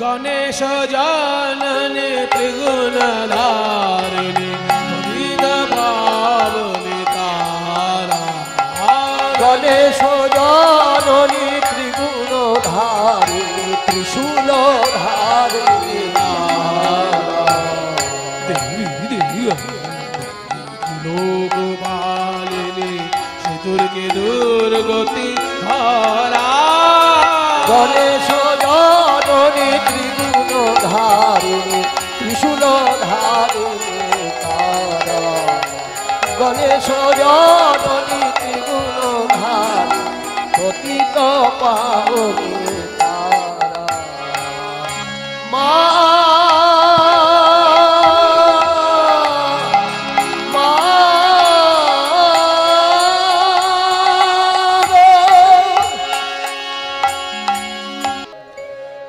गणेश जानने त्रिगुणधारिणी मुदित पावनी तारा गणेश जाननी त्रिगुणधारिणी त्रिशूलधारिणी देवी देवी लोकपालिनी श्री दुर्गे दुर्गति हरा गणेश जाननी त्रिगुणधारिणी त्रिशूलधारिणी तारा गणेश जाननी त्रिगुणधारिणी पतित पावनी तारा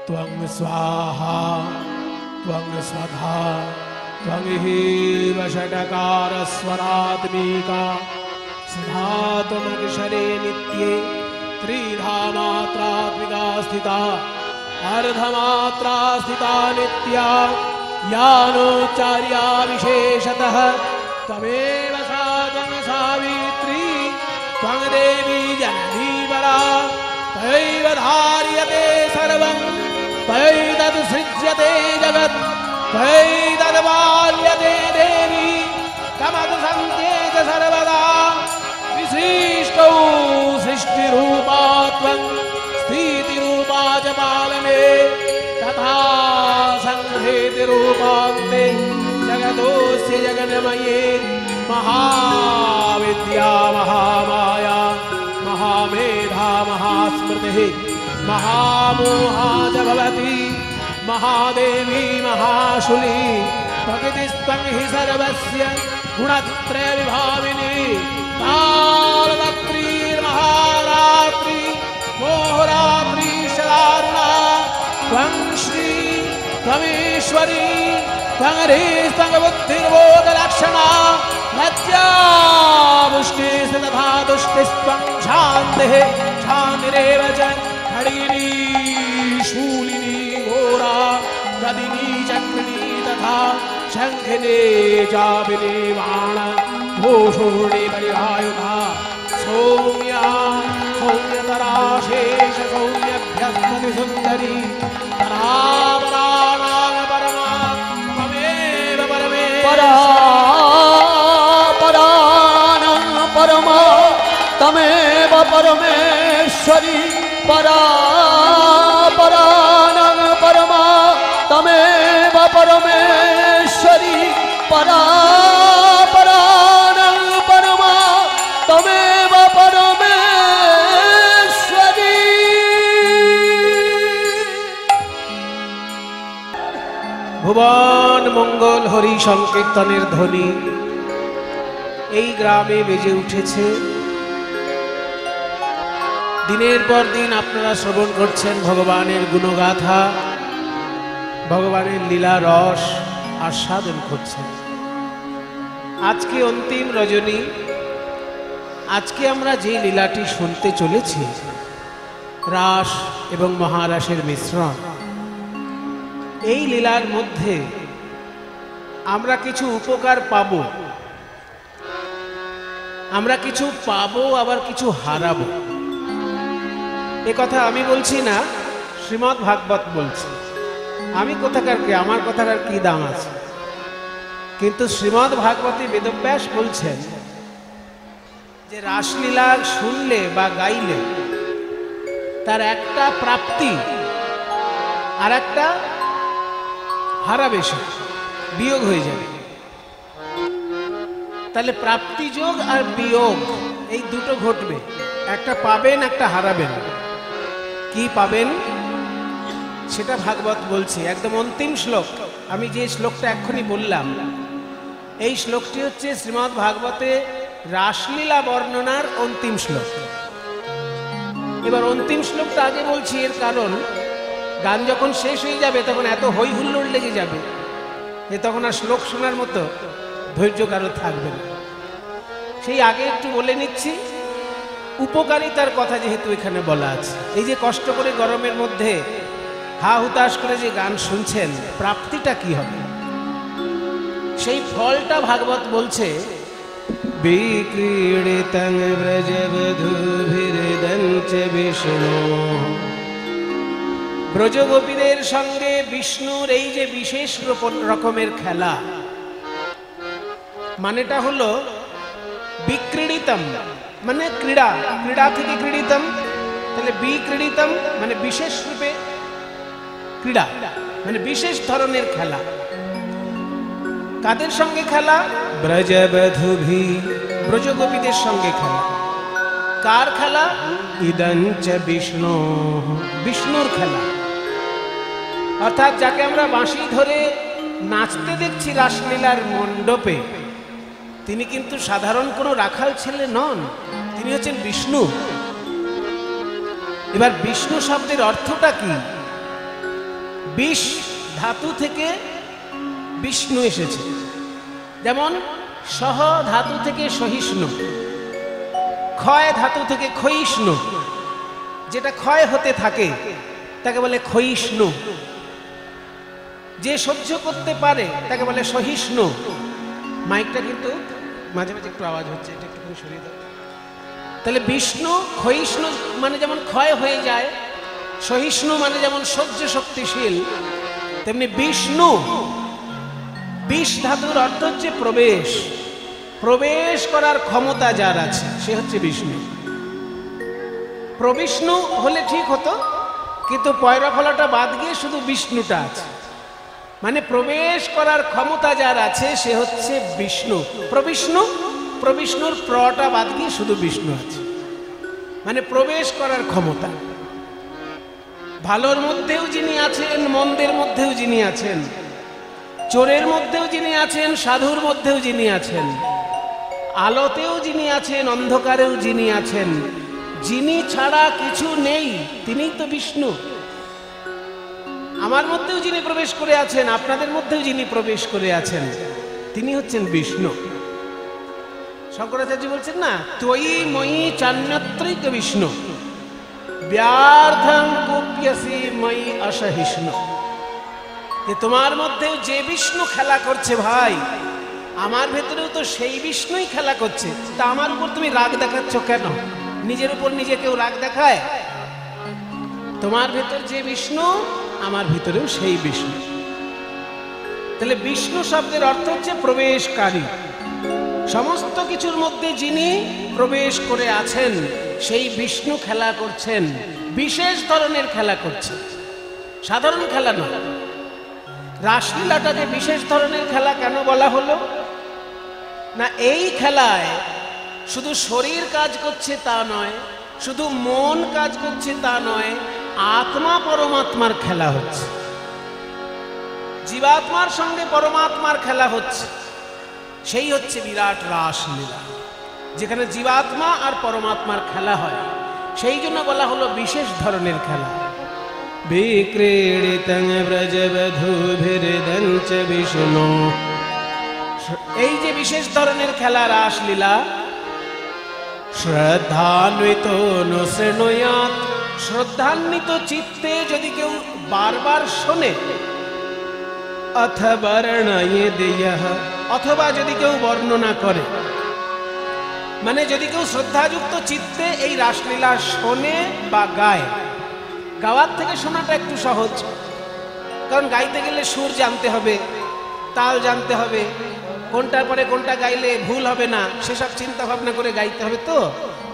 त्वं स्वाहा त्वं स्वधा त्वं हि षट्कार स्वरात्मिका सुधा त्वमक्षरे नित्ये त्रिधा मात्रात्मिका स्थिता अर्धमात्रा स्थिता नित्या यानोच्चार्या विशेषतः तमेव सा त्वं सावित्री त्वं देवी जननी परा तयैव धार्यते सर्वं तयैतत्सृज्यते जगत् तयैतद्पाल्यते देवी तमद्सन्त्येत सर्वदा विशिष्टौ सृष्टिरूपा त्वं स्थितिरूपा च पालने तथा संहृतिरूपान्ते जगतोऽस्य जगन्मये महाविद्या महामाया महामेधा महास्मृतिः महामोहा च भवति महादेवी महाशूली प्रकृतिस्त्वं हि सर्वस्य गुणत्रय विभाविनी कालरात्रिर्महारात्रि मोहरात्रि शदारुणा त्वं श्री त्वमेश्वरी त्वं ह्रीस्त्वं बुद्धिर्बोधलक्षणा लज्जा पुष्टिः तथा तुष्टिस्त्वं शान्तिः शान्तिरेव च खड्गिनी शूलिनी घोरा गदिनी चक्रिणी तथा शङ्खिनी चापिनी बाण भूषुणी परिहायुधा सौम्या सौम्यतरा शेष सौम्यभ्यस्पति सुन्दरी परापराणां परमा त्वमेव परापराणां परमा तमेव परमेश्वरी परापराणां परमा तमेव परमेश्वरी परापराणां परमा तमेव परमेश्वरी ভুবন মঙ্গল হরি সংকীর্তনের ধ্বনি এই গ্রামে বেজে উঠেছে। দিনের পর দিন আপনারা শ্রবণ করছেন ভগবানের গুণগাথা, ভগবানের লীলা রস আস্বাদন করছেন। আজকে অন্তিম রজনী, আজকে আমরা যে লীলাটি শুনতে চলেছি রাস এবং মহারাসের মিশ্রণ। এই লীলার মধ্যে আমরা কিছু উপকার পাব, আমরা কিছু পাবো আবার কিছু হারাবো। এ কথা আমি বলছি না, শ্রীমদ্ ভাগবত বলছে। আমি কোথাকার কে, আমার কথাকার কি দাম আছে? কিন্তু শ্রীমদ্ ভাগবতী বেদব্যাস বলছেন যে রাসলীলা শুনলে বা গাইলে তার একটা প্রাপ্তি আর একটা হারাবে, সে বিয়োগ হয়ে যাবে। তাহলে প্রাপ্তি যোগ আর বিয়োগ এই দুটো ঘটবে, একটা পাবেন একটা হারাবেন। কি পাবেন সেটা ভাগবত বলছে, একদম অন্তিম শ্লোক। আমি যে শ্লোকটা এক্ষুনি বললাম, এই শ্লোকটি হচ্ছে শ্রীমদ্ ভাগবতে রাসলীলা বর্ণনার অন্তিম শ্লোক। এবার অন্তিম শ্লোকটা আগে বলছি, এর কারণ গান যখন শেষ হয়ে যাবে তখন এত হই হুল্লোড় লেগে যাবে যে তখন আর শ্লোক শোনার মতো ধৈর্য কারো থাকবে না। সেই আগে একটু বলে নিচ্ছি উপকারিতার কথা, যেহেতু এখানে বলা আছে। এই যে কষ্ট করে গরমের মধ্যে হা হুতাশ করে যে গান শুনছেন, প্রাপ্তিটা কি হবে? সেই ফলটা ভাগবত বলছে, বিক্রীড়িতং ব্রজবধূভির্দঞ্চ বিষ্ণু। ব্রজগোপীদের সঙ্গে বিষ্ণুর এই যে বিশেষ রকমের খেলা, মানেটা হলো বিক্রীড়িতম মানে ক্রীড়া, ক্রীড়া থেকে ক্রীড়িতম, তাহলে বিক্রীড়িতম মানে বিশেষ রূপে ক্রীড়া, মানে বিশেষ ধরনের খেলা। কাদের সঙ্গে খেলা? ব্রজবধূভি, ব্রজগোপীদের সঙ্গে খেলা। কার খেলা? ইদঞ্চ বিষ্ণু, বিষ্ণুর খেলা। অর্থাৎ যাকে আমরা বাঁশি ধরে নাচতে দেখছি রাসলীলার মণ্ডপে, তিনি কিন্তু সাধারণ কোনো রাখাল ছেলে নন, তিনি হচ্ছেন বিষ্ণু। এবার বিষ্ণু শব্দের অর্থটা কি? বিষ ধাতু থেকে বিষ্ণু এসেছে, যেমন সহ ধাতু থেকে সহিষ্ণু, ক্ষয় ধাতু থেকে ক্ষয়িষ্ণু, যেটা ক্ষয় হতে থাকে তাকে বলে ক্ষয়িষ্ণু, যে সহ্য করতে পারে তাকে বলে সহিষ্ণু। মাইকটা কিন্তু মাঝে মাঝে একটু আওয়াজ হচ্ছে, এটা একটু সরিয়ে দাও। তাহলে বিষ্ণু ক্ষয়িষ্ণু মানে যেমন ক্ষয় হয়ে যায়, সহিষ্ণু মানে যেমন সহ্য শক্তিশীল, তেমনি বিষ্ণু, বিষ ধাতুর অর্থ হচ্ছে প্রবেশ, প্রবেশ করার ক্ষমতা যার আছে সে হচ্ছে বিষ্ণু। প্রবিষ্ণু হলে ঠিক হতো, কিন্তু পয়রা ফলাটা বাদ গিয়ে শুধু বিষ্ণুটা আছে, মানে প্রবেশ করার ক্ষমতা যার আছে সে হচ্ছে বিষ্ণু। প্রবিষ্ণু, প্রবিষ্ণুর প্রটা বাদ গিয়ে শুধু বিষ্ণু আছে, মানে প্রবেশ করার ক্ষমতা। ভালোর মধ্যেও যিনি আছেন, মন্দের মধ্যেও যিনি আছেন, চোরের মধ্যেও যিনি আছেন, সাধুর মধ্যেও যিনি আছেন, আলোতেও যিনি আছেন, অন্ধকারেও যিনি আছেন, যিনি ছাড়া কিছু নেই তিনিই তো বিষ্ণু। আমার মধ্যেও যিনি প্রবেশ করে আছেন, আপনাদের মধ্যেও যিনি প্রবেশ করে আছেন, তিনি হচ্ছেন বিষ্ণু। শঙ্করাচার্য বলছেন না, ত্বয়ি ময়ি চান্যত্রিক বিষ্ণু ব্যর্থং কুপ্যসি ময়ি অসহিষ্ণু। যে তোমার মধ্যেও যে বিষ্ণু খেলা করছে ভাই, আমার ভেতরেও তো সেই বিষ্ণুই খেলা করছে, তা আমার উপর তুমি রাগ দেখাচ্ছ কেন? নিজের উপর নিজে কেউ রাগ দেখায়? তোমার ভেতর যে বিষ্ণু, আমার ভিতরেও সেই বিষ্ণু। তাহলে বিষ্ণু শব্দের অর্থ হচ্ছে প্রবেশকারী। সমস্ত কিছুর মধ্যে যিনি প্রবেশ করে আছেন সেই বিষ্ণু খেলা করছেন, বিশেষ ধরনের খেলা করছেন, সাধারণ খেলা নয়। রাসলীলাটাকে বিশেষ ধরনের খেলা কেন বলা হলো? না, এই খেলায় শুধু শরীর কাজ করছে তা নয়, শুধু মন কাজ করছে তা নয়, আত্মা পরমাত্মার খেলা হচ্ছে, জীবাত্মার সঙ্গে পরমাত্মার খেলা হচ্ছে। সেই হচ্ছে বিরাট রাসলীলা, যেখানে জীবাত্মা আর পরমাত্মার খেলা হয়। সেই জন্য বলা হলো বিশেষ ধরনের খেলা। বিক্রীড়িতং ব্রজবধূভির্দঞ্চ বিষ্ণু। এই যে বিশেষ ধরনের খেলা রাসলীলা, শ্রদ্ধান্বিত নৃণুয়াৎ, শ্রদ্ধান্বিত চিত্তে যদি কেউ বারবার শোনে, অথবা বর্ণয়েদেয়ঃ, অথবা যদি কেউ বর্ণনা করে, মানে যদি কেউ শ্রদ্ধাযুক্ত চিত্তে এই রাসলীলা শোনে বা গায়। গাওয়ার থেকে শোনাটা একটু সহজ, কারণ গাইতে গেলে সুর জানতে হবে, তাল জানতে হবে, কোনটার পরে কোনটা গাইলে ভুল হবে না সেসব চিন্তা ভাবনা করে গাইতে হবে, তো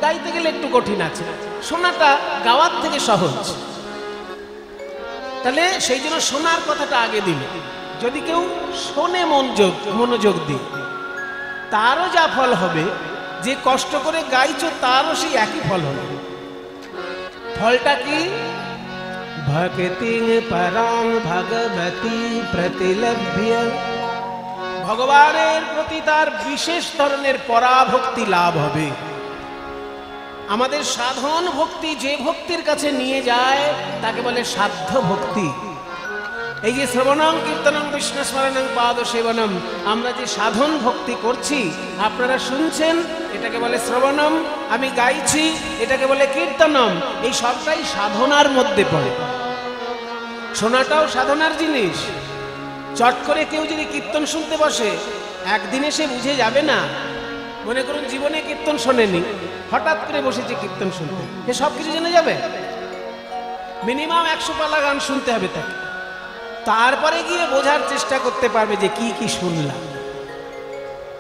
গাইতে গেলে একটু কঠিন আছে। শোনাটা গাওয়ার থেকে সহজ, তাহলে সেই জন্য শোনার কথাটা আগে দিল। যদি কেউ শোনে মনোযোগ দিয়ে, তারও যা ফল হবে, যে কষ্ট করে গাইছো তারও সেই একই ফল হবে। ফলটা কি? ভক্তি পরাং ভগবতী প্রতিলভ্য, ভগবানের প্রতি তার বিশেষ ধরনের পরাভক্তি লাভ হবে। আমাদের সাধন ভক্তি যে ভক্তির কাছে নিয়ে যায় তাকে বলে সাধ্য ভক্তি। এই যে শ্রবণং কীর্তনং বিষ্ণু স্মরণং পাদ সেবনম, আমরা যে সাধন ভক্তি করছি, আপনারা শুনছেন, এটাকে বলে শ্রবণম, আমি গাইছি, এটাকে বলে কীর্তনম। এই সবটাই সাধনার মধ্যে পড়ে। শোনাটাও সাধনার জিনিস। চট করে কেউ যদি কীর্তন শুনতে বসে, একদিনে সে বুঝে যাবে না। মনে করুন জীবনে কীর্তন শোনেনি, হঠাৎ করে বসেছে কীর্তন শুনতে, সে সব কিছু জেনে যাবে? মিনিমাম 100 পালা গান শুনতে হবে তাকে, তারপরে গিয়ে বোঝার চেষ্টা করতে পারবে যে কি কি শুনলাম।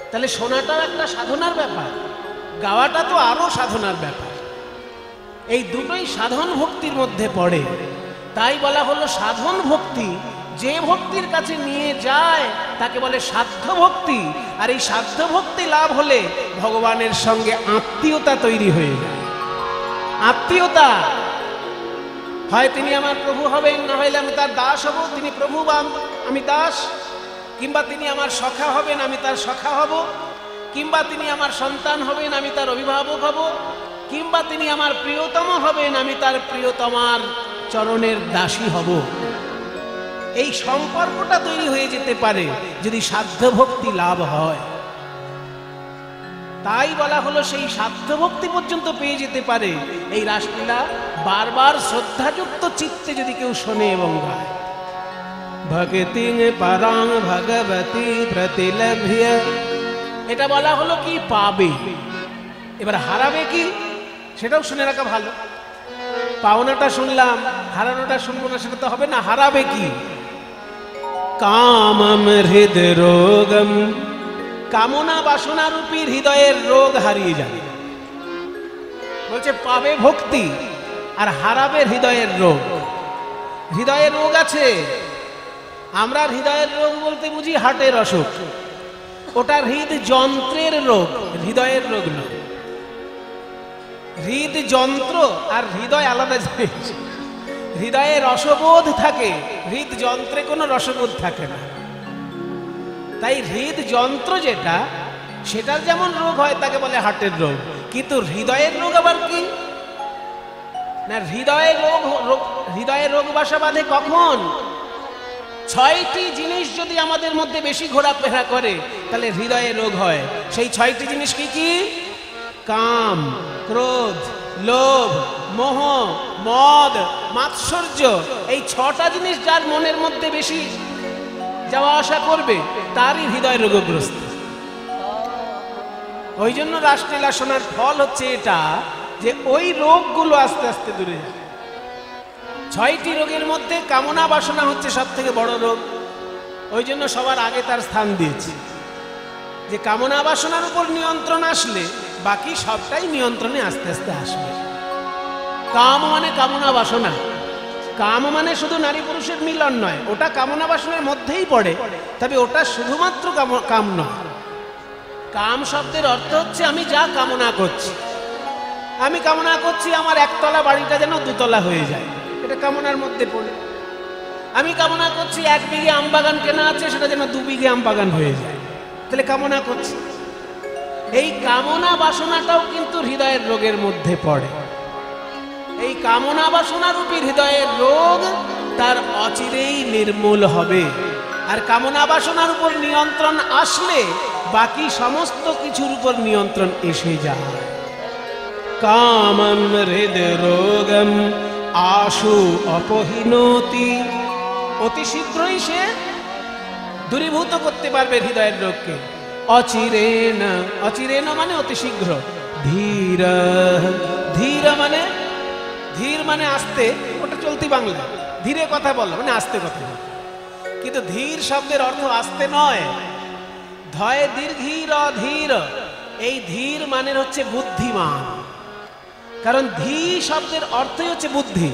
তাহলে শোনাটাও একটা সাধনার ব্যাপার, গাওয়াটা তো আরো সাধনার ব্যাপার। এই দুটোই সাধন ভক্তির মধ্যে পড়ে। তাই বলা হলো সাধন ভক্তি যে ভক্তির কাছে নিয়ে যায় তাকে বলে সাধ্য ভক্তি। আর এই সাধ্য ভক্তি লাভ হলে ভগবানের সঙ্গে আত্মীয়তা তৈরি হয়ে যায়। আত্মীয়তা, হয় তিনি আমার প্রভু হবেন, না হলে আমি তার দাস হব, তিনি প্রভু বা আমি দাস, কিংবা তিনি আমার সখা হবেন, আমি তার সখা হব, কিংবা তিনি আমার সন্তান হবেন, আমি তার অভিভাবক হব, কিংবা তিনি আমার প্রিয়তম হবেন, আমি তার প্রিয়তমার চরণের দাসী হব। এই সম্পর্কটা তৈরি হয়ে যেতে পারে যদি সাধ্য ভক্তি লাভ হয়। তাই বলা হলো সেই সাধ্য ভক্তি পর্যন্ত পেয়ে যেতে পারে এই রাসলীলা বারবার শ্রদ্ধাযুক্ত চিত্তে যদি কেউ শোনে এবং গায়। ভক্তি পরাং ভগবতী প্রতিলভ্য, এটা বলা হলো কি পাবে। এবার হারাবে কি সেটাও শুনে রাখা ভালো। পাওনাটা শুনলাম, হারানোটা শুনবো না, সেটা তো হবে না। হারাবে কি? কামম হৃদরোগম, কামনা বাসনা রূপী হৃদয়ের রোগ হারিয়ে যাবে। বলছে পাবে ভক্তি আর হারাবে হৃদয়ের রোগ। হৃদয়ের রোগ আছে, আমরা হৃদয়ের রোগ বলতে বুঝি হার্টের অসুখ, ওটা হৃদযন্ত্রের রোগ, হৃদয়ের রোগ নয়। হৃদযন্ত্র আর হৃদয় আলাদা জিনিস। হৃদয়ে রসবোধ থাকে, হৃদযন্ত্রে কোনো রসবোধ থাকে না। তাই হৃদযন্ত্র যেটা, সেটার যেমন রোগ হয় তাকে বলে হার্টের রোগ, কিন্তু হৃদয়ের রোগ আবার কি না, হৃদয়ে রোগ বাসা বাঁধে কখন? 6টি জিনিস যদি আমাদের মধ্যে বেশি ঘোরাফেরা করে তাহলে হৃদয়ে রোগ হয়। সেই 6টি জিনিস কি কি? কাম, ক্রোধ, লোভ, মোহ, মদ, মাৎসর্য। এই 6টা জিনিস যার মনের মধ্যে বেশি যাওয়া আসা করবে তারই হৃদয় রোগগ্রস্ত। ওই জন্য রাসলীলা শোনার ফল হচ্ছে এটা, যে ওই রোগগুলো আস্তে আস্তে দূরে যাবে। 6টি রোগের মধ্যে কামনা বাসনা হচ্ছে সব থেকে বড় রোগ। ওই জন্য সবার আগে তার স্থান দিয়েছি, যে কামনা বাসনার উপর নিয়ন্ত্রণ আসলে বাকি সবটাই নিয়ন্ত্রণে আস্তে আস্তে আসবে। কাম মানে কামনা বাসনা, কাম মানে শুধু নারী পুরুষের মিলন নয়, ওটা কামনা বাসনার মধ্যেই পড়ে, তবে ওটা শুধুমাত্র কাম নয়। কাম শব্দের অর্থ হচ্ছে আমি যা কামনা করছি। আমি কামনা করছি আমার একতলা বাড়িটা যেন 2তলা হয়ে যায়, এটা কামনার মধ্যে পড়ে। আমি কামনা করছি 1 বিঘে আম বাগান কেনা আছে, সেটা যেন 2 বিঘে আম বাগান হয়ে যায়, তাহলে কামনা করছি। এই কামনা বাসনাটাও কিন্তু হৃদয়ের রোগের মধ্যে পড়ে। এই কামনা বাসনা রূপী হৃদয়ের রোগ তার অচিরেই নির্মূল হবে। আর কামনা বাসনার উপর নিয়ন্ত্রণ আসলে বাকি সমস্ত কিছুর উপর নিয়ন্ত্রণ এসে যায়। কামম হৃদরোগম আশু অপহীনতি, অতি শীঘ্রই সে দূরীভূত করতে পারবে হৃদয়ের রোগকে। অচিরেণ, অচিরেণ মানে অতি শীঘ্র। ধীর, ধীর মানে, ধীর মানে আস্তে, ওটা চলতি বাংলা। ধীরে কথা বলো মানে আস্তে কথা বলো, কিন্তু ধীর শব্দের অর্থ আস্তে নয়। ধয় দীর্ঘির ধীর, এই ধীর মানে হচ্ছে বুদ্ধিমান। কারণ ধী শব্দের অর্থই হচ্ছে বুদ্ধি।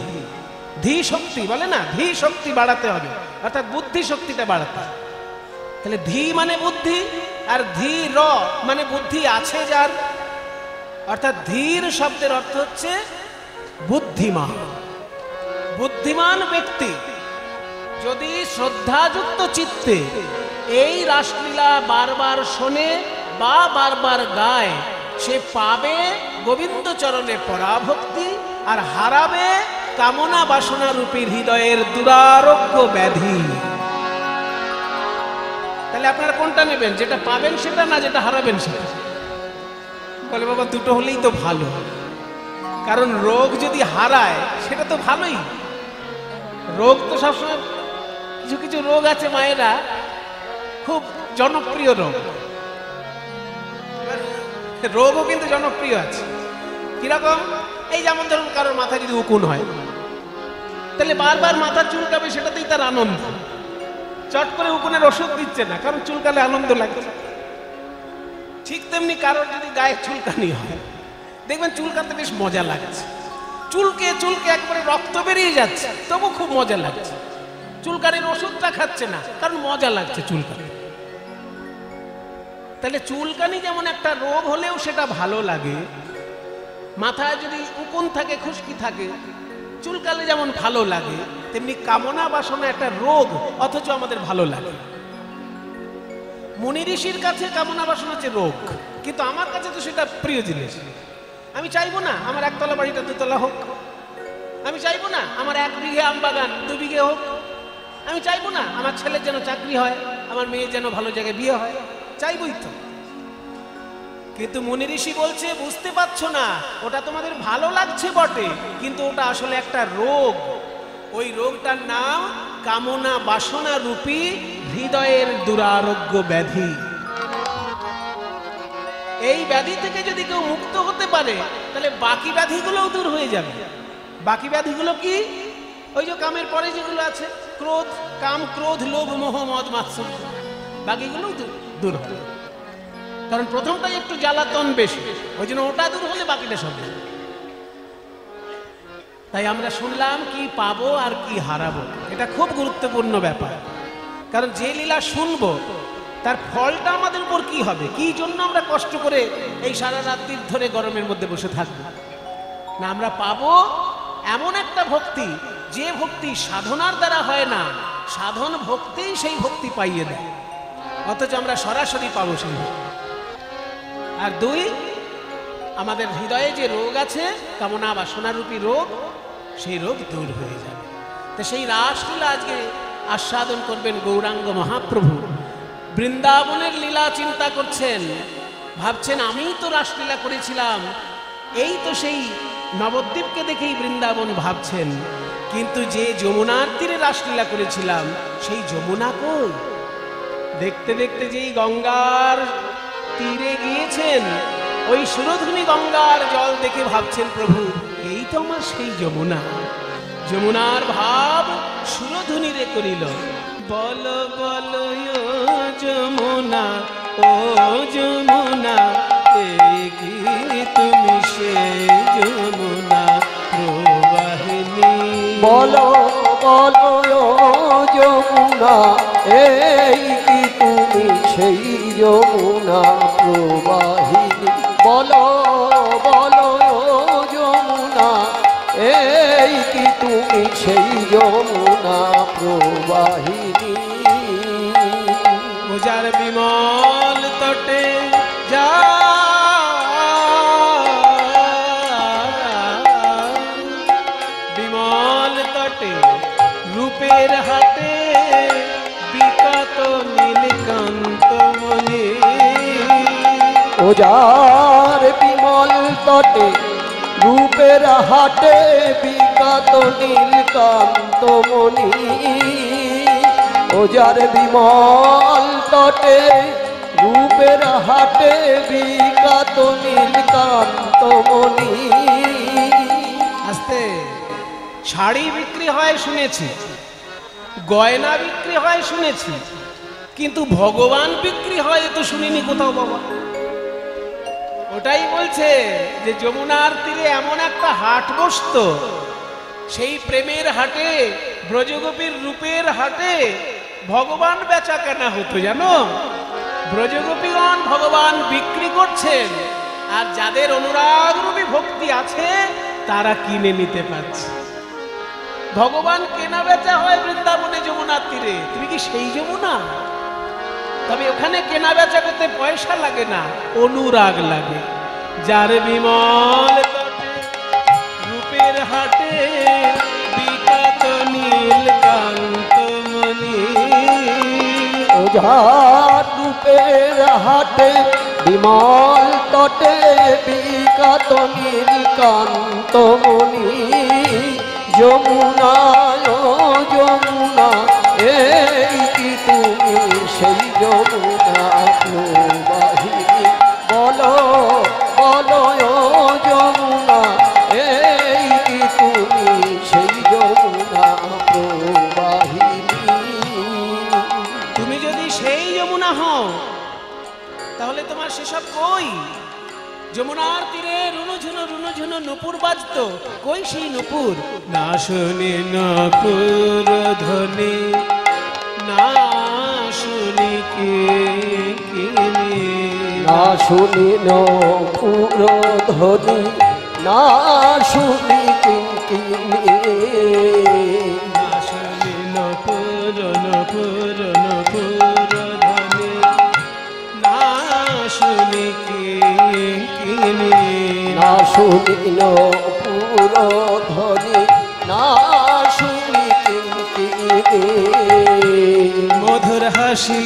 ধী শক্তি বলে না, ধী শক্তি বাড়াতে হবে, অর্থাৎ বুদ্ধি শক্তিটা বাড়াতে হবে। তাহলে ধী মানে বুদ্ধি, আর ধীর মানে বুদ্ধি আছে যার, অর্থাৎ ধীর শব্দের অর্থ হচ্ছে বুদ্ধিমান। বুদ্ধিমান ব্যক্তি যদি শ্রদ্ধাযুক্ত চিত্তে এই রাসলীলা বারবার শোনে বা বারবার গায়, সে পাবে গোবিন্দ চরণে পরাভক্তি আর হারাবে কামনা বাসনা রূপী হৃদয়ের দুরারোগ্য ব্যাধি। তাহলে আপনারা কোনটা নেবেন? যেটা পাবেন সেটা, না যেটা হারাবেন সেটা? বলে বাবা দুটো হলেই তো ভালো, কারণ রোগ যদি হারায় সেটা তো ভালোই। রোগ তো সবসময়, কিছু কিছু রোগ আছে মায়েরা খুব জনপ্রিয় রোগ, রোগও কিন্তু জনপ্রিয় আছে। কিরকম? এই যেমন ধরুন কারোর মাথায় যদি উকুন হয়, তাহলে বারবার মাথা চুলকাবে, সেটাতেই তার আনন্দ। চট করে উকুনের ওষুধ দিচ্ছে না, কারণ চুলকালে আনন্দ লাগছে। ঠিক তেমনি কারোর যদি গায়ে চুলকানি হয়, দেখবেন চুলকাতে বেশ মজা লাগছে। চুলকে চুলকে একবারে রক্ত বেরিয়ে যাচ্ছে, তবু খুব মজা লাগছে। চুলকানির ওষুধটা খাচ্ছে না, কারণ মজা লাগছে চুলকানি। তাহলে চুলকানি যেমন একটা রোগ হলেও সেটা ভালো লাগে, মাথায় যদি উকুন থাকে, খুশকি থাকে, চুলকালে যেমন ভালো লাগে, তেমনি কামনা বাসনা একটা রোগ, অথচ আমাদের ভালো লাগে। মুনি ঋষির কাছে কামনা বাসনা হচ্ছে রোগ, কিন্তু আমার কাছে তো সেটা প্রিয় জিনিস। আমি চাইবো না আমার একতলা বাড়িটা দুতলা হোক, আমি চাইবো না আমার 1 বিঘে আম বাগান 2 বিঘে হোক, আমি চাইবো না আমার ছেলের যেন চাকরি হয়, আমার মেয়ের যেন ভালো জায়গায় বিয়ে হয়, চাইবই তো। কিন্তু মুনি ঋষি বলছে বুঝতে পারছো না, ওটা তোমাদের ভালো লাগছে বটে, কিন্তু ওটা আসলে একটা রোগ। ওই রোগটার নাম কামনা বাসনা রূপী হৃদয়ের দুরারোগ্য ব্যাধি। এই ব্যাধি থেকে যদি কেউ মুক্ত হতে পারে, তাহলে বাকি ব্যাধিগুলোও দূর হয়ে যাবে। বাকি ব্যাধিগুলো কি? ওই যে কামের পরে যেগুলো আছে, ক্রোধ, কাম, ক্রোধ, লোভ, মোহ, মদ, মাৎসর্য, বাকিগুলোও দূর হবে। কারণ প্রথমটাই একটু জ্বালাতন বেশি, ওই জন্য ওটা দূর হলে বাকিটা সব। তাই আমরা শুনলাম কি পাবো আর কি হারাবো, এটা খুব গুরুত্বপূর্ণ ব্যাপার। কারণ যে লীলা শুনবো তার ফলটা আমাদের উপর কি হবে, কি জন্য আমরা কষ্ট করে এই সারা রাত্রির ধরে গরমের মধ্যে বসে থাকবো না। আমরা পাবো এমন একটা ভক্তি, যে ভক্তি সাধনার দ্বারা হয় না, সাধন ভক্তিই সেই ভক্তি পাইয়ে দেয়, অথচ আমরা সরাসরি পাবো সেই ভক্তি। আর 2, আমাদের হৃদয়ে যে রোগ আছে, কামনা বাসনারূপী রোগ, সেই রোগ দূর হয়ে যাবে। তো সেই রাসলীলা আজকে আস্বাদন করবেন গৌরাঙ্গ মহাপ্রভু। বৃন্দাবনের লীলা চিন্তা করছেন, ভাবছেন আমি তো রাসলীলা করেছিলাম, এই তো সেই নবদ্বীপকে দেখেই বৃন্দাবন ভাবছেন। কিন্তু যে যমুনার তীরে রাসলীলা করেছিলাম, সেই যমুনা কই? দেখতে দেখতে যেই গঙ্গার তীরে গিয়েছেন, ওই সুরধুনি গঙ্গার জল দেখে ভাবছেন প্রভু এই তো আমার সেই যমুনা। যমুনার ভাব সুরধুনিরে করিল, বল বল যমুনা, ও যমুনা, এই কি তুমি সেই যমুনা প্রবাহিনী? বলো বলো যমুনা, এই কি তুমি সেই যমুনা প্রবাহিনী? বলো বলো যমুনা, এই কি তুমি সেই যমুনা প্রবাহিনী? যার বিমল তটে যা বিমল তটে রূপের হাটে বিকত নীলকান্ত মনি। ও যার বিমল তটে রূপের হাটে বিকত নীলকান্ত মনি। ও যার বিমল তটে রূপের হাটে বিকত নীলকান্ত মনি। আস্তে, শাড়ি বিক্রি হয় শুনেছি, গয়না বিক্রি হয় শুনেছি, কিন্তু ভগবান বিক্রি হয় এ তো শুনিনি কোথাও বাবা। ওটাই বলছে যে যমুনার তীরে এমন একটা হাট বসতো, সেই প্রেমের হাটে, ব্রজগোপীর রূপের হাটে ভগবান বেচা কেনা হতো জানো। ব্রজগোপীগণ ভগবান বিক্রি করছেন, আর যাদের অনুরাগ রূপী ভক্তি আছে তারা কিনে নিতে পারছে। ভগবান কেনা বেচা হয় বৃন্দাবনে যমুনার তীরে। তুমি কি সেই যমুনা? তবে ওখানে কেনা বেচা করতে পয়সা লাগে না, অনুরাগ লাগে। যার বিমল রূপের হাটে বিকত নীলকান্ত মনি। ও যার রূপের হাটে বিমল তটে বিকত নীলকান্ত মনি। যমুনা ও যমুনা এই কি তুমি সেই যমুনা প্রবাহিনী বলো বলো ও যমুনা এই কি তুমি সেই যমুনা প্রবাহিনী। তুমি যদি সেই যমুনা হও তাহলে তোমার সেসব কই? যমুনার তীরে রুনুঝুনো নুপুর বাজতো, কই সেই নুপুর? না শুনি নকুর ধ্বনি, না শুনি কিনি, না শুনি নকুর ধ্বনি, না শুনি কিঙ্কিনি, না শুনি নকুর ধ্বনি, না শুনি কিনি, না শুনি নকুর ধ্বনি, না শুনি কিঙ্কিনি। মধুর হাসি,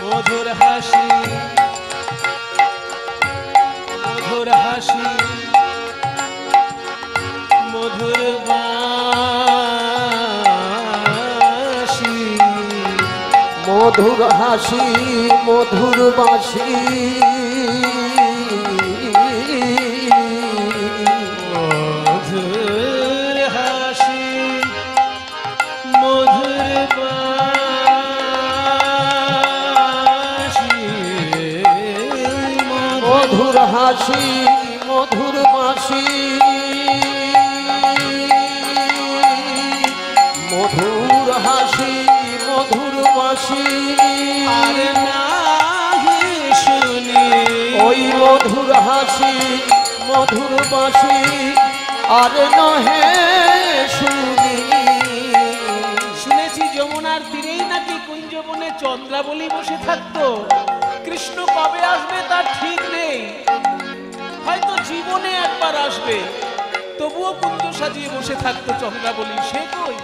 মধুর হাসি, মধুর হাসি, মধুর বাঁশি, মধুর হাসি মধুর বাঁশি, মধুর হাসি, মধুর বাঁশি, মধুর হাসি মধুর বাঁশি, মধুর হাসি মধুর বাঁশি, আর নাহি শুনি ওই মধুর হাসি মধুর বাঁশি আর নহে শুনি। শুনেছি যমুনার তীরেই নাকি কুঞ্জবনে চন্দ্রাবলী বসে থাকতো। কৃষ্ণ কবে আসবে তার ঠিক নেই, হয়তো জীবনে একবার আসবে, তবুও কুঞ্জ সাজিয়ে বসে থাকতো চন্দ্রাবলী। সে কই?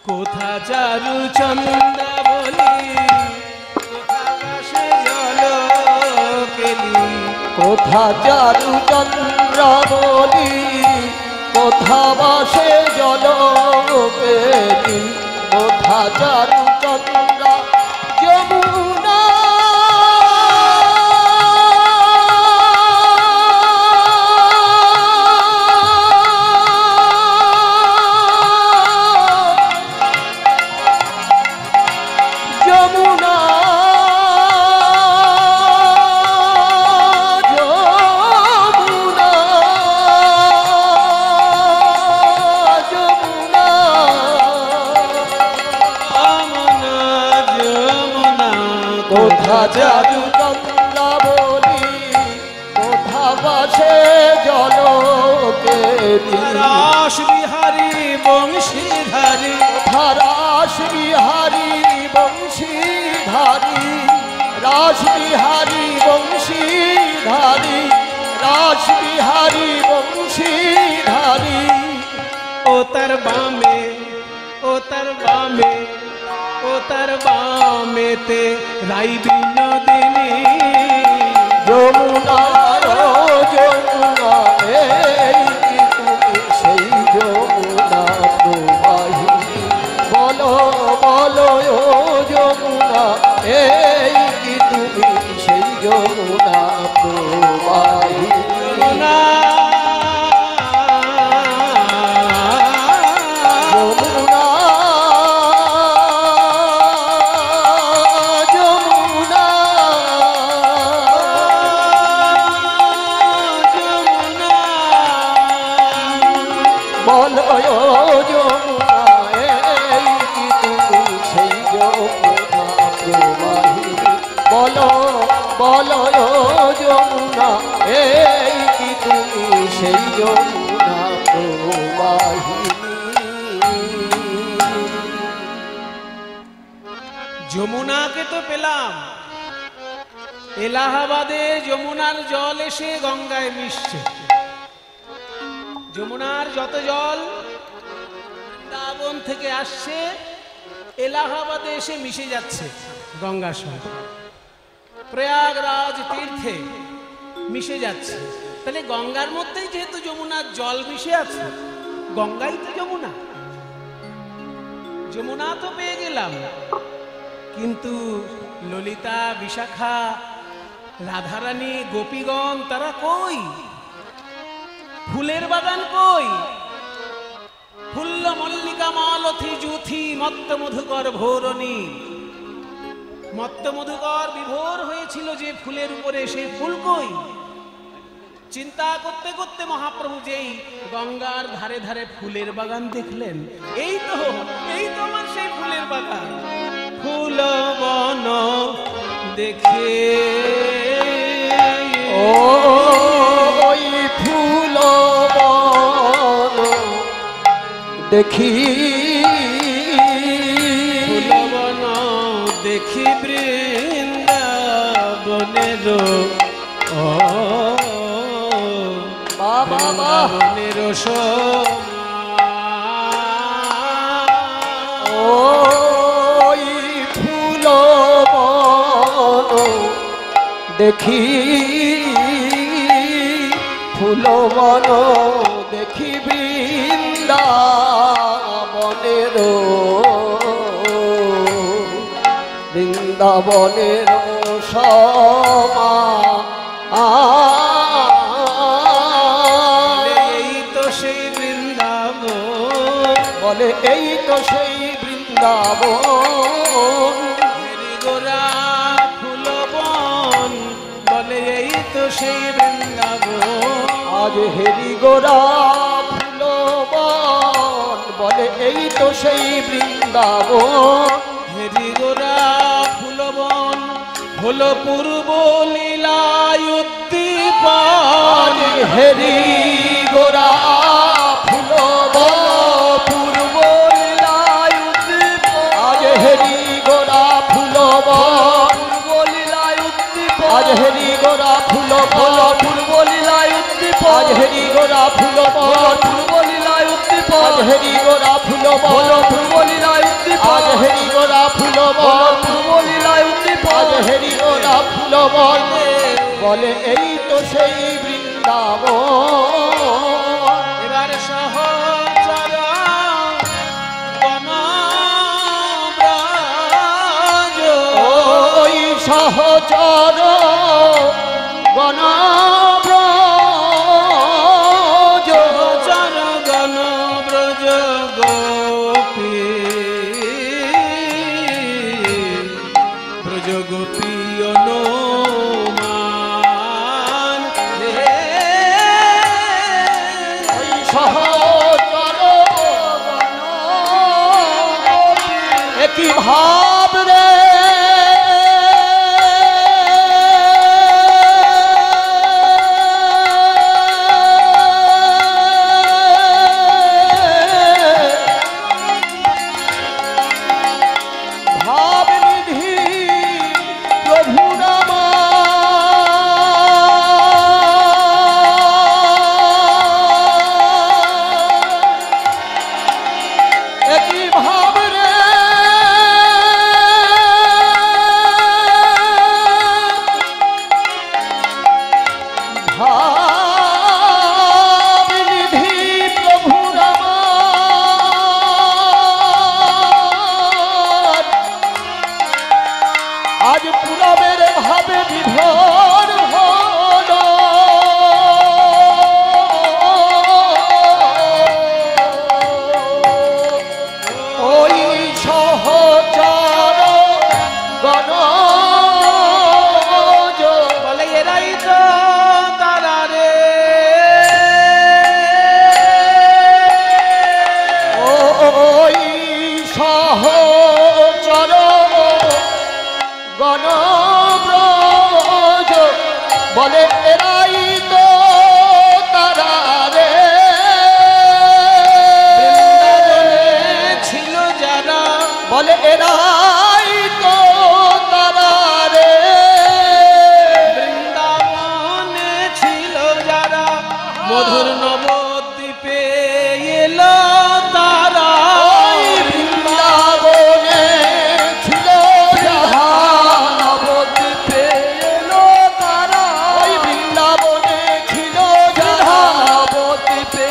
কোথা চারু চন্দ্রাবলী, কোথা কাশে জল কেলি, কোথা চারু চন্দ্রাবলী, কোথা বাসে জলকেলি, কোথা চারু চন্দ্রা যমুনা, যমুনা, যমুনা, যমুনা, যমুনা, যমুনা, কোথা চারু চন্দ্রাবলী, কোথা বাসে জলকেলি, রাস বিহারী বংশীধারী, কোথা রাস বিহারী বংশীধারী, রাস বিহারী বংশীধারী, রাস বিহারী বংশীধারী। ও তার বামে, ও তার বামে, ও তার বামেতে রাই বিনোদিনী, যমুনা ও যমুনা এই কি তুমি সেই যমুনা প্রবাহিনী বলো বলো ও যমুনা এই কি তুমি সেই যমুনা প্রবাহিনী। যমুনা, যমুনা, যমুনা, যমুনা, বলো ও যমুনা এই কি তুমি সেই যমুনা প্রবাহিনী বলো বলো ও যমুনা এই কি তুমি সেই যমুনা প্রবাহিনী। যমুনাকে তো পেলাম, এলাহাবাদে যমুনার জল এসে গঙ্গায় মিশছে। যমুনার যত জল বৃন্দাবন থেকে আসছে এলাহাবাদে এসে মিশে যাচ্ছে গঙ্গার সঙ্গে, প্রয়াগরাজ তীর্থে মিশে যাচ্ছে। তাহলে গঙ্গার মধ্যেই যেহেতু যমুনার যমুনার জল মিশে আছে। গঙ্গাই তো যমুনা, যমুনা তো পেয়ে গেলাম, কিন্তু ললিতা, বিশাখা, রাধারানী, গোপীগণ তারা কই? ফুলের বাগান কই? ফুল্ল মল্লিকা মালথি জুথি মত্ত মধুকর ভোরণী। মত্ত মধুকর বিভোর হয়েছিল যে ফুলের উপরে, সেই ফুল কই? চিন্তা করতে করতে মহাপ্রভু যেই গঙ্গার ধারে ধারে ফুলের বাগান দেখলেন, এই তো আমার সেই ফুলের বাগান। ফুল বন দেখে ওই ফুল বন দেখি, ফুল বন দেখি বৃন্দাবনের বৃন্দাবনের ওই ফুল বন দেখি, ফুল বন দেখি বৃন্দাবনের বৃন্দাবনের সমা এই তো সেই বৃন্দাবন, বলে এই তো সেই বৃন্দাবন। হেরি গোরা ফুল বন, বলে এই তো সেই বৃন্দাবন। আজ হেরি গোরা ফুল বন, বলে এই তো সেই বৃন্দাবন। হেরি গোরা ফুল বন হলো পূর্ব লীলায় উদ্দীপন। হেরি গোরা ফুল বন পূর্ব লীলায় উদ্দীপন। আজ হেরি গোরা ফুল বন পূর্ব লীলায় উদ্দীপন। আজ হেরি গোরা ফুল বন পূর্ব লীলায় উদ্দীপন। আজ হেরি গোরা ফুল বন পূর্ব লীলায় উদ্দীপন। আজ হেরি গোরা ফুল বন পূর্ব লীলায় উদ্দীপন। আজ হেরি গোরা ফুল বন পূর্ব লীলায় উদ্দীপন। আজ হেরি গোরা ফুল বন বলে এই তো সেই বৃন্দাবন। এবার সহচর বনব্রজ, ওই সহচর বনব্রজ, সহচর বনব্রজ গোপী, ব্রজ গোপী অনুমান রে। ওই সহচর বনব্রজ একই ভাব রে। আজ পুরবের ভাবে বিভোর হল। ওই সহচর গণজ বলে এরাই তো তারা রে। ওই সহচর গণব্রজ বলে এরাই তো তারা রে। বৃন্দাবনে ছিল যারা, বলে এরাই তো তারা রে। বৃন্দাবনে ছিল যারা, মধুর নবদ্বীপে এলো তারা। বৃন্দাবনে ছিল যারা, নবদ্বীপে এলো তারা। ওই বৃন্দাবনে ছিল যারা, নবদ্বীপে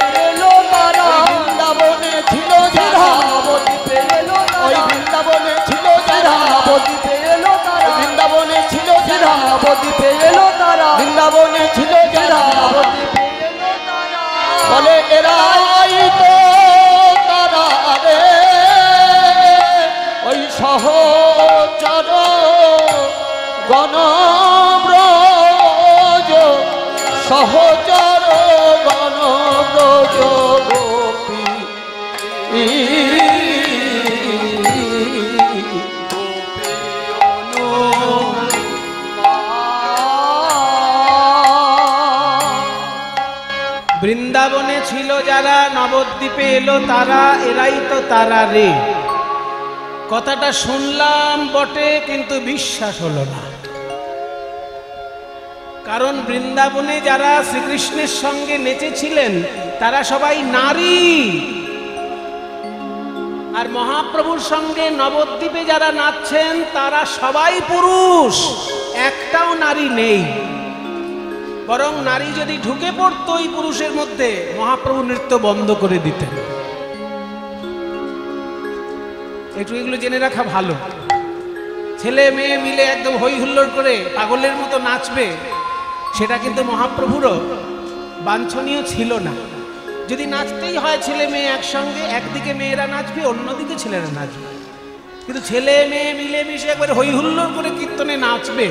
গণব্রজ সহচর গণব্রজ গোপী বৃন্দাবনে ছিল যারা, নবদ্বীপে এলো তারা, এরাই তো তারা রে। কথাটা শুনলাম বটে, কিন্তু বিশ্বাস হলো না। কারণ বৃন্দাবনে যারা শ্রীকৃষ্ণের সঙ্গে নেচেছিলেন তারা সবাই নারী, আর মহাপ্রভুর সঙ্গে নবদ্বীপে যারা নাচছেন তারা সবাই পুরুষ, একটাও নারী নেই। বরং নারী যদি ঢুকে পড়তো ওই পুরুষের মধ্যে, মহাপ্রভু নৃত্য বন্ধ করে দিতেন। একটু এগুলো জেনে রাখা ভালো। ছেলে মেয়ে মিলে একদম হই হুল্লোড় করে পাগলের মতো নাচবে, সেটা কিন্তু মহাপ্রভুরও বাঞ্ছনীয় ছিল না। যদি নাচতেই হয় ছেলে মেয়ে একসঙ্গে, একদিকে মেয়েরা নাচবে, অন্যদিকে ছেলেরা নাচবে, কিন্তু ছেলে মেয়ে মিলেমিশে একবার হই হুল্লোড় করে কীর্তনে নাচবে,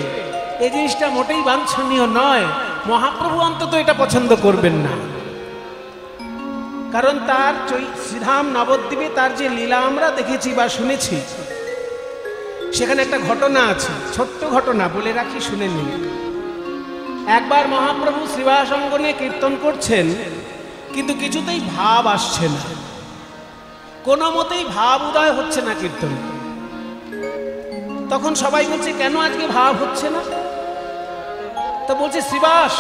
এই জিনিসটা মোটেই বাঞ্ছনীয় নয়। মহাপ্রভু অন্তত এটা পছন্দ করবেন না। কারণ তার শ্রীধাম নবদ্বীপে তার যে লীলা আমরা দেখেছি বা শুনেছি, সেখানে একটা ঘটনা আছে, ছোট্ট ঘটনা বলে রাখি, শুনে নিন। একবার মহাপ্রভু শ্রীবাস অঙ্গনে কীর্তন করছেন, কিন্তু কিছুতেই ভাব আসছে না, কোনো মতেই ভাব উদয় হচ্ছে না কীর্তনে। তখন সবাই বলছে, কেন আজকে ভাব হচ্ছে না? তো বলছে, শ্রীবাস,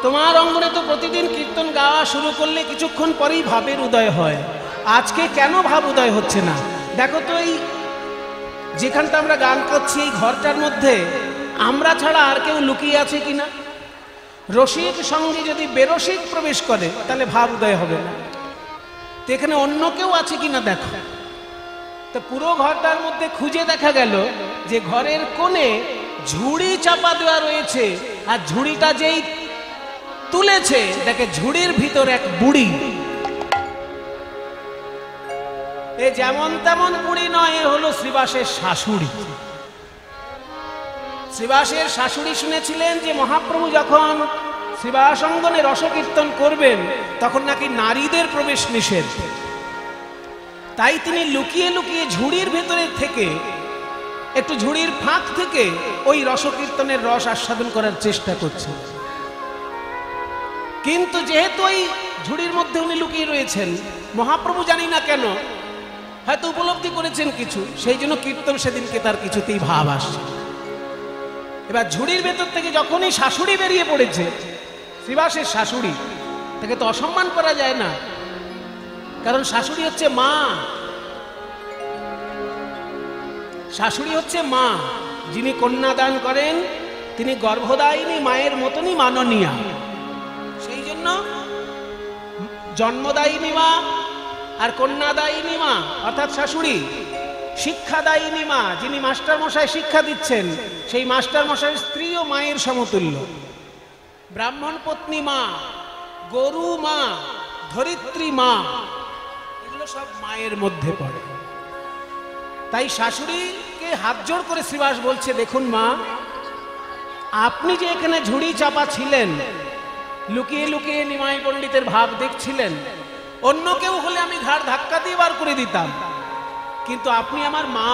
তোমার অঙ্গনে তো প্রতিদিন কীর্তন গাওয়া শুরু করলে কিছুক্ষণ পরেই ভাবের উদয় হয়, আজকে কেন ভাব উদয় হচ্ছে না? দেখো তো, এই যেখানটা আমরা গান করছি এই ঘরটার মধ্যে আমরা ছাড়া আর কেউ লুকিয়ে আছে কিনা? রসিক সঙ্গে যদি বেরসিক প্রবেশ করে তাহলে ভাব উদয় হবে না। তো এখানে অন্য কেউ আছে কিনা দেখো। তো পুরো ঘরটার মধ্যে খুঁজে দেখা গেল যে ঘরের কোণে ঝুড়ি চাপা দেওয়া রয়েছে, আর ঝুড়িটা যেই তুলেছে দেখে ঝুড়ির ভিতর এক বুড়ি। এ যেমন তেমন বুড়ি নয়, এ হলো শ্রীবাসের শাশুড়ি। শ্রীবাসের শাশুড়ি শুনেছিলেন যে মহাপ্রভু যখন শ্রীবাস অঙ্গনে রসকীর্তন করবেন তখন নাকি নারীদের প্রবেশ নিষেধ। তাই তিনি লুকিয়ে লুকিয়ে ঝুড়ির ভেতরে থেকে, একটু ঝুড়ির ফাঁক থেকে ওই রসকীর্তনের রস আস্বাদন করার চেষ্টা করছেন। কিন্তু যেহেতু ওই ঝুড়ির মধ্যে উনি লুকিয়ে রয়েছেন, মহাপ্রভু জানি না কেন হয়তো উপলব্ধি করেছেন কিছু, সেই জন্য কীর্তন সেদিনকে তার কিছুতেই ভাব আসছে। এবার ঝুড়ির ভেতর থেকে যখনই শাশুড়ি বেরিয়ে পড়েছে, শ্রীবাসের শাশুড়ি, তাকে তো অসম্মান করা যায় না, কারণ শাশুড়ি হচ্ছে মা। শাশুড়ি হচ্ছে মা, যিনি কন্যাদান করেন তিনি গর্ভদায়িনী মায়ের মতনই মাননীয়া। সেই জন্য জন্মদায়িনী মা আর কন্যাদায়িনী মা অর্থাৎ শাশুড়ি, শিক্ষাদায়িনী মা, যিনি মাস্টার মশাই শিক্ষা দিচ্ছেন, সেই মাস্টার মশাইয়ের স্ত্রী ও মায়ের সমতুল্য। ব্রাহ্মণ পত্নী মা, গরু মা, ধরিত্রী মা, এগুলো সব মায়ের মধ্যে পড়ে। তাই শাশুড়িকে হাত জোড় করে শ্রীবাস বলছে, দেখুন মা, আপনি যে এখানে ঝুড়ি চাপা ছিলেন, লুকিয়ে লুকিয়ে নিমাই পণ্ডিতের ভাব দেখছিলেন, অন্য কেউ হলে আমি ঘাড় ধাক্কা দিয়ে বার করে দিতাম, কিন্তু আপনি আমার মা,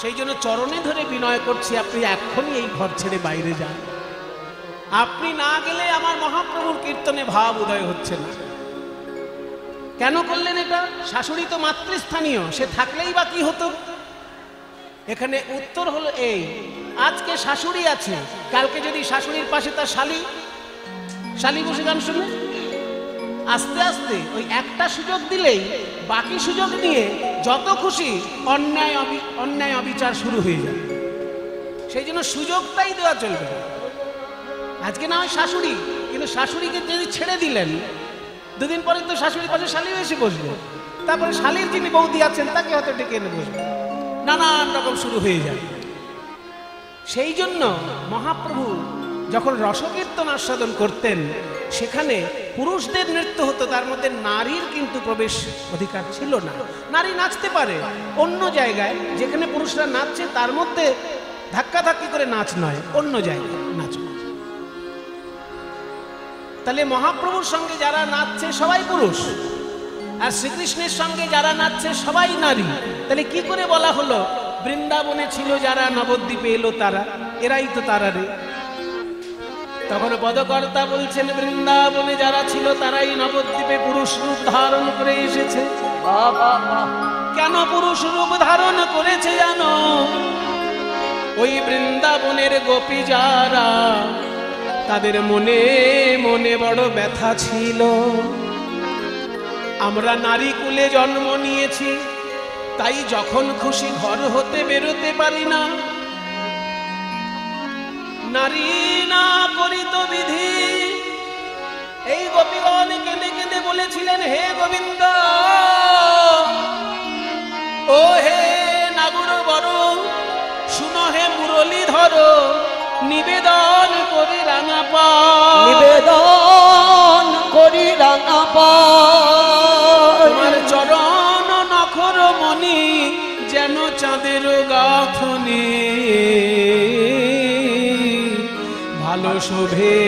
সেই জন্য চরণে ধরে বিনয় করছি, আপনি এক্ষুনি এই ঘর ছেড়ে বাইরে যান। আপনি না গেলে আমার মহাপ্রভুর কীর্তনে ভাব উদয় হচ্ছে না। কেন করলেন এটা? শাশুড়ি তো মাতৃস্থানীয়, সে থাকলেই বা কি হতো? এখানে উত্তর হলো এই, আজকে শাশুড়ি আছে, কালকে যদি শাশুড়ির পাশে তার শালি বসে গান শুনে, আস্তে আস্তে ওই একটা সুযোগ দিলেই বাকি সুযোগ নিয়ে যত খুশি অন্যায় অবিচার শুরু হয়ে যায়। সেই জন্য সুযোগটাই দেওয়া চলবে। আজকে না হয় শাশুড়ি, কিন্তু শাশুড়িকে যদি ছেড়ে দিলেন, দুদিন পরে তো শাশুড়ির পাশে শালিও এসে বসবে, তারপরে শালির যিনি বৌদি আছেন তাকে হয়তো ডেকে এনে বসবে, নানান রকম শুরু হয়ে যায়। সেই জন্য মহাপ্রভু যখন রসকীর্তন আস্বাদন করতেন, সেখানে পুরুষদের নৃত্য হতো, তার মধ্যে নারীর কিন্তু প্রবেশ অধিকার ছিল না। নারী নাচতে পারে অন্য জায়গায়, যেখানে পুরুষরা নাচছে তার মধ্যে ধাক্কাধাক্কি করে নাচ নয়, অন্য জায়গায় নাচ। তাহলে মহাপ্রভুর সঙ্গে যারা নাচছে সবাই পুরুষ, আর শ্রীকৃষ্ণের সঙ্গে যারা নাচছে সবাই নারী। তাহলে কি করে বলা হলো বৃন্দাবনে ছিল যারা নবদ্বীপে এলো তারা? এরাই তো তারা রে। তখন পদকর্তা বলছেন বৃন্দাবনে যারা ছিল তারাই নবদ্বীপে পুরুষ রূপ ধারণ করে এসেছে। কেন পুরুষ রূপ ধারণ করেছে জানো? ওই বৃন্দাবনের গোপী যারা, তাদের মনে মনে বড় ব্যথা ছিল। আমরা নারী কুলে জন্ম নিয়েছি, তাই যখন খুশি ঘর হতে বেরোতে পারি না। নারী না করিত বিধি। এই গোপীগণ কেঁদে কেঁদে বলেছিলেন, হে গোবিন্দ, ও হে নাগুর বড়, শুনো হে মুরলী ধরো, নিবেদন করি রাঙা পা, নিবেদন করি রাঙা পা, তোমার চরণ নখর মণি যেন চাঁদের গাঁথনি, ভালো শোভে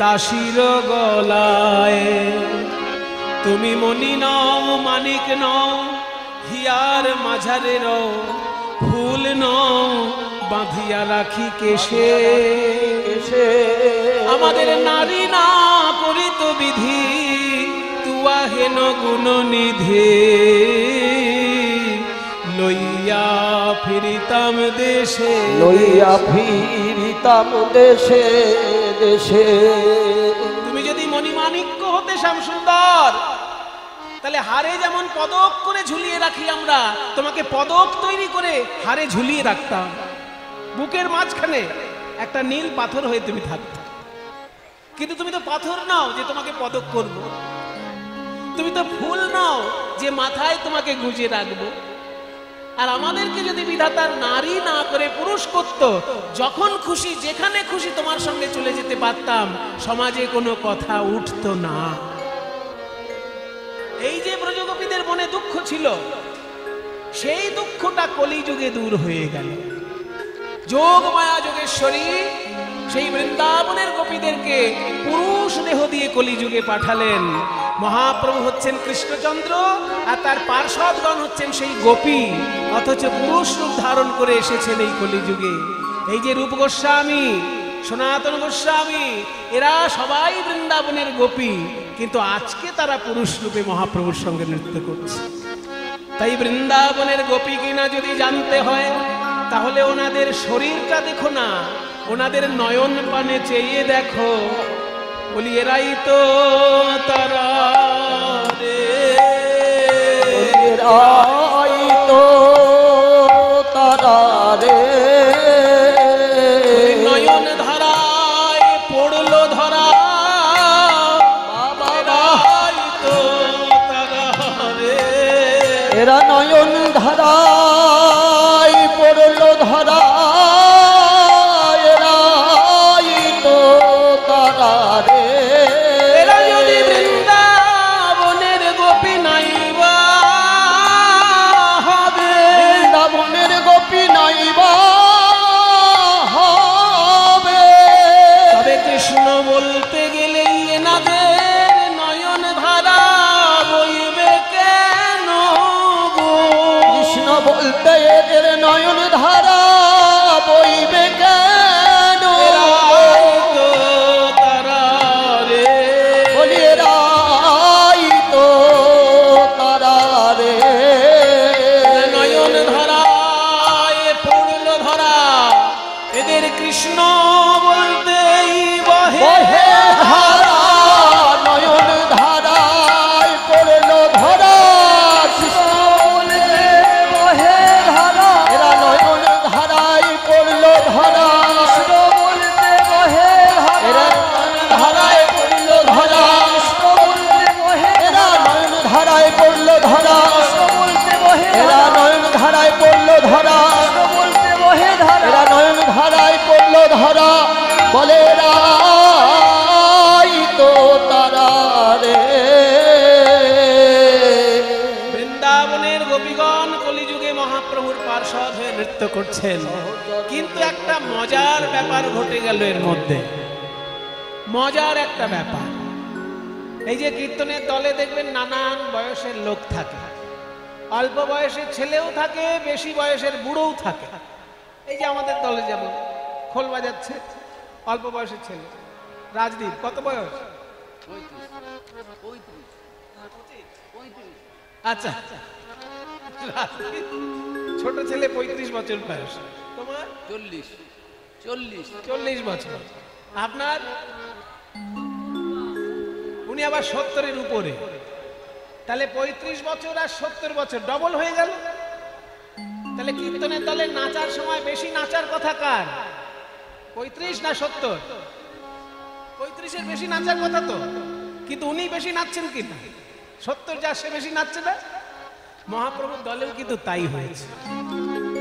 দাসীর গলায়। তুমি মণি নও, মানিক নও, হিয়ার মাঝারে রও, ফুল নও বাঁধিয়া রাখি কেশে। আমাদের নারী না করিত বিধি, তুয়া হেন গুণ নিধি, লইয়া ফিরিতাম দেশে, লইয়া ফিরিতাম দেশে দেশে। তুমি যদি মণিমাণিক্য হতে শ্যামসুন্দর, তাহলে হারে যেমন পদক করে ঝুলিয়ে রাখি আমরা, তোমাকে পদক তৈরি করে হারে ঝুলিয়ে রাখতাম। বুকের মাঝখানে একটা নীল পাথর হয়ে তুমি থাকতে। কিন্তু তুমি তো পাথর নাও যে তোমাকে পদক করব, তুমি তো ফুল নাও যে মাথায় তোমাকে গুঁজে রাখবো। আর আমাদেরকে যদি বিধাতার নারী না করে পুরুষ করত, যখন খুশি যেখানে খুশি তোমার সঙ্গে চলে যেতে পারতাম, সমাজে কোনো কথা উঠতো না। এই যে ব্রজগোপীদের মনে দুঃখ ছিল, সেই দুঃখটা কলিযুগে দূর হয়ে গেল। যোগ মায়া যোগেশ্বরী সেই বৃন্দাবনের গোপীদেরকে পুরুষ দেহ দিয়ে কলিযুগে পাঠালেন। মহাপ্রভু হচ্ছেন কৃষ্ণচন্দ্র, আর তার পার্ষদগণ হচ্ছেন সেই গোপী, অথচ পুরুষ রূপ ধারণ করে এসেছেন এই কলিযুগে। এই যে রূপ গোস্বামী, সনাতন গোস্বামী, এরা সবাই বৃন্দাবনের গোপী, কিন্তু আজকে তারা পুরুষ রূপে মহাপ্রভুর সঙ্গে নৃত্য করছে। তাই বৃন্দাবনের গোপী কিনা যদি জানতে হয়, তাহলে ওনাদের শরীরটা দেখো না, ওনাদের নয়ন পানে চেয়ে দেখো। বলি এরাই তো তারা রে, এরাই তো তারা রে। নয়ন ধারায় পড়লো ধরা, এরাই তো তারা রে। এরা নয়ন ধারায় পড়লো ধরা, এরাই তো তারা রে। এরা যদি বৃন্দাবনের গোপী নাইবা হবে, বৃন্দাবনের গোপী নাইবা হবে, তবে কৃষ্ণ বলতে গেলেই এনাদের নয়ন ধারা বইবে কেন গো? কৃষ্ণ বলতে এদের নয়ন ধারা বইবে কেন? এরাই তো তারা রে। বলি এরাই তো তারা রে। নয়ন ধারায় পড়লো ধরা, এদের কৃষ্ণ বলতেই বহে বহে ধারা, নয়ন ধারায় পড়লো ধরা, কৃষ্ণ বলতে বহে ধারা, গোপীগণ কলিযুগে মহাপ্রভুর পার্ষদ হয়ে নৃত্য করছেন, কিন্তু একটা মজার ব্যাপার ঘটে গেল এর মধ্যে। মজার একটা ব্যাপার, এই যে কীর্তনের দলে দেখবেন নানান বয়সের লোক থাকে, অল্প বয়সের ছেলেও থাকে, বেশি বয়সের বুড়োও থাকে। এই যে আমাদের দলে যেমন খোল বাজাচ্ছে অল্প বয়সের ছেলে, রাজদীপ কত বয়স? আচ্ছা, ছোট ছেলে 35 বছর বয়স, তোমার 40 বছর, আপনার উনি আবার 70-এর উপরে, তাহলে 35 বছর আর 70 বছর ডবল হয়ে গেল। তাহলে কীর্তনের দলে নাচার সময় বেশি নাচার কথা কার? 35 না 70? 35-এর বেশি নাচার কথা তো, কিন্তু উনি বেশি নাচছেন কি না? 70 যা সে বেশি নাচছে না। মহাপ্রভুর দলেও কিন্তু তাই হয়েছে।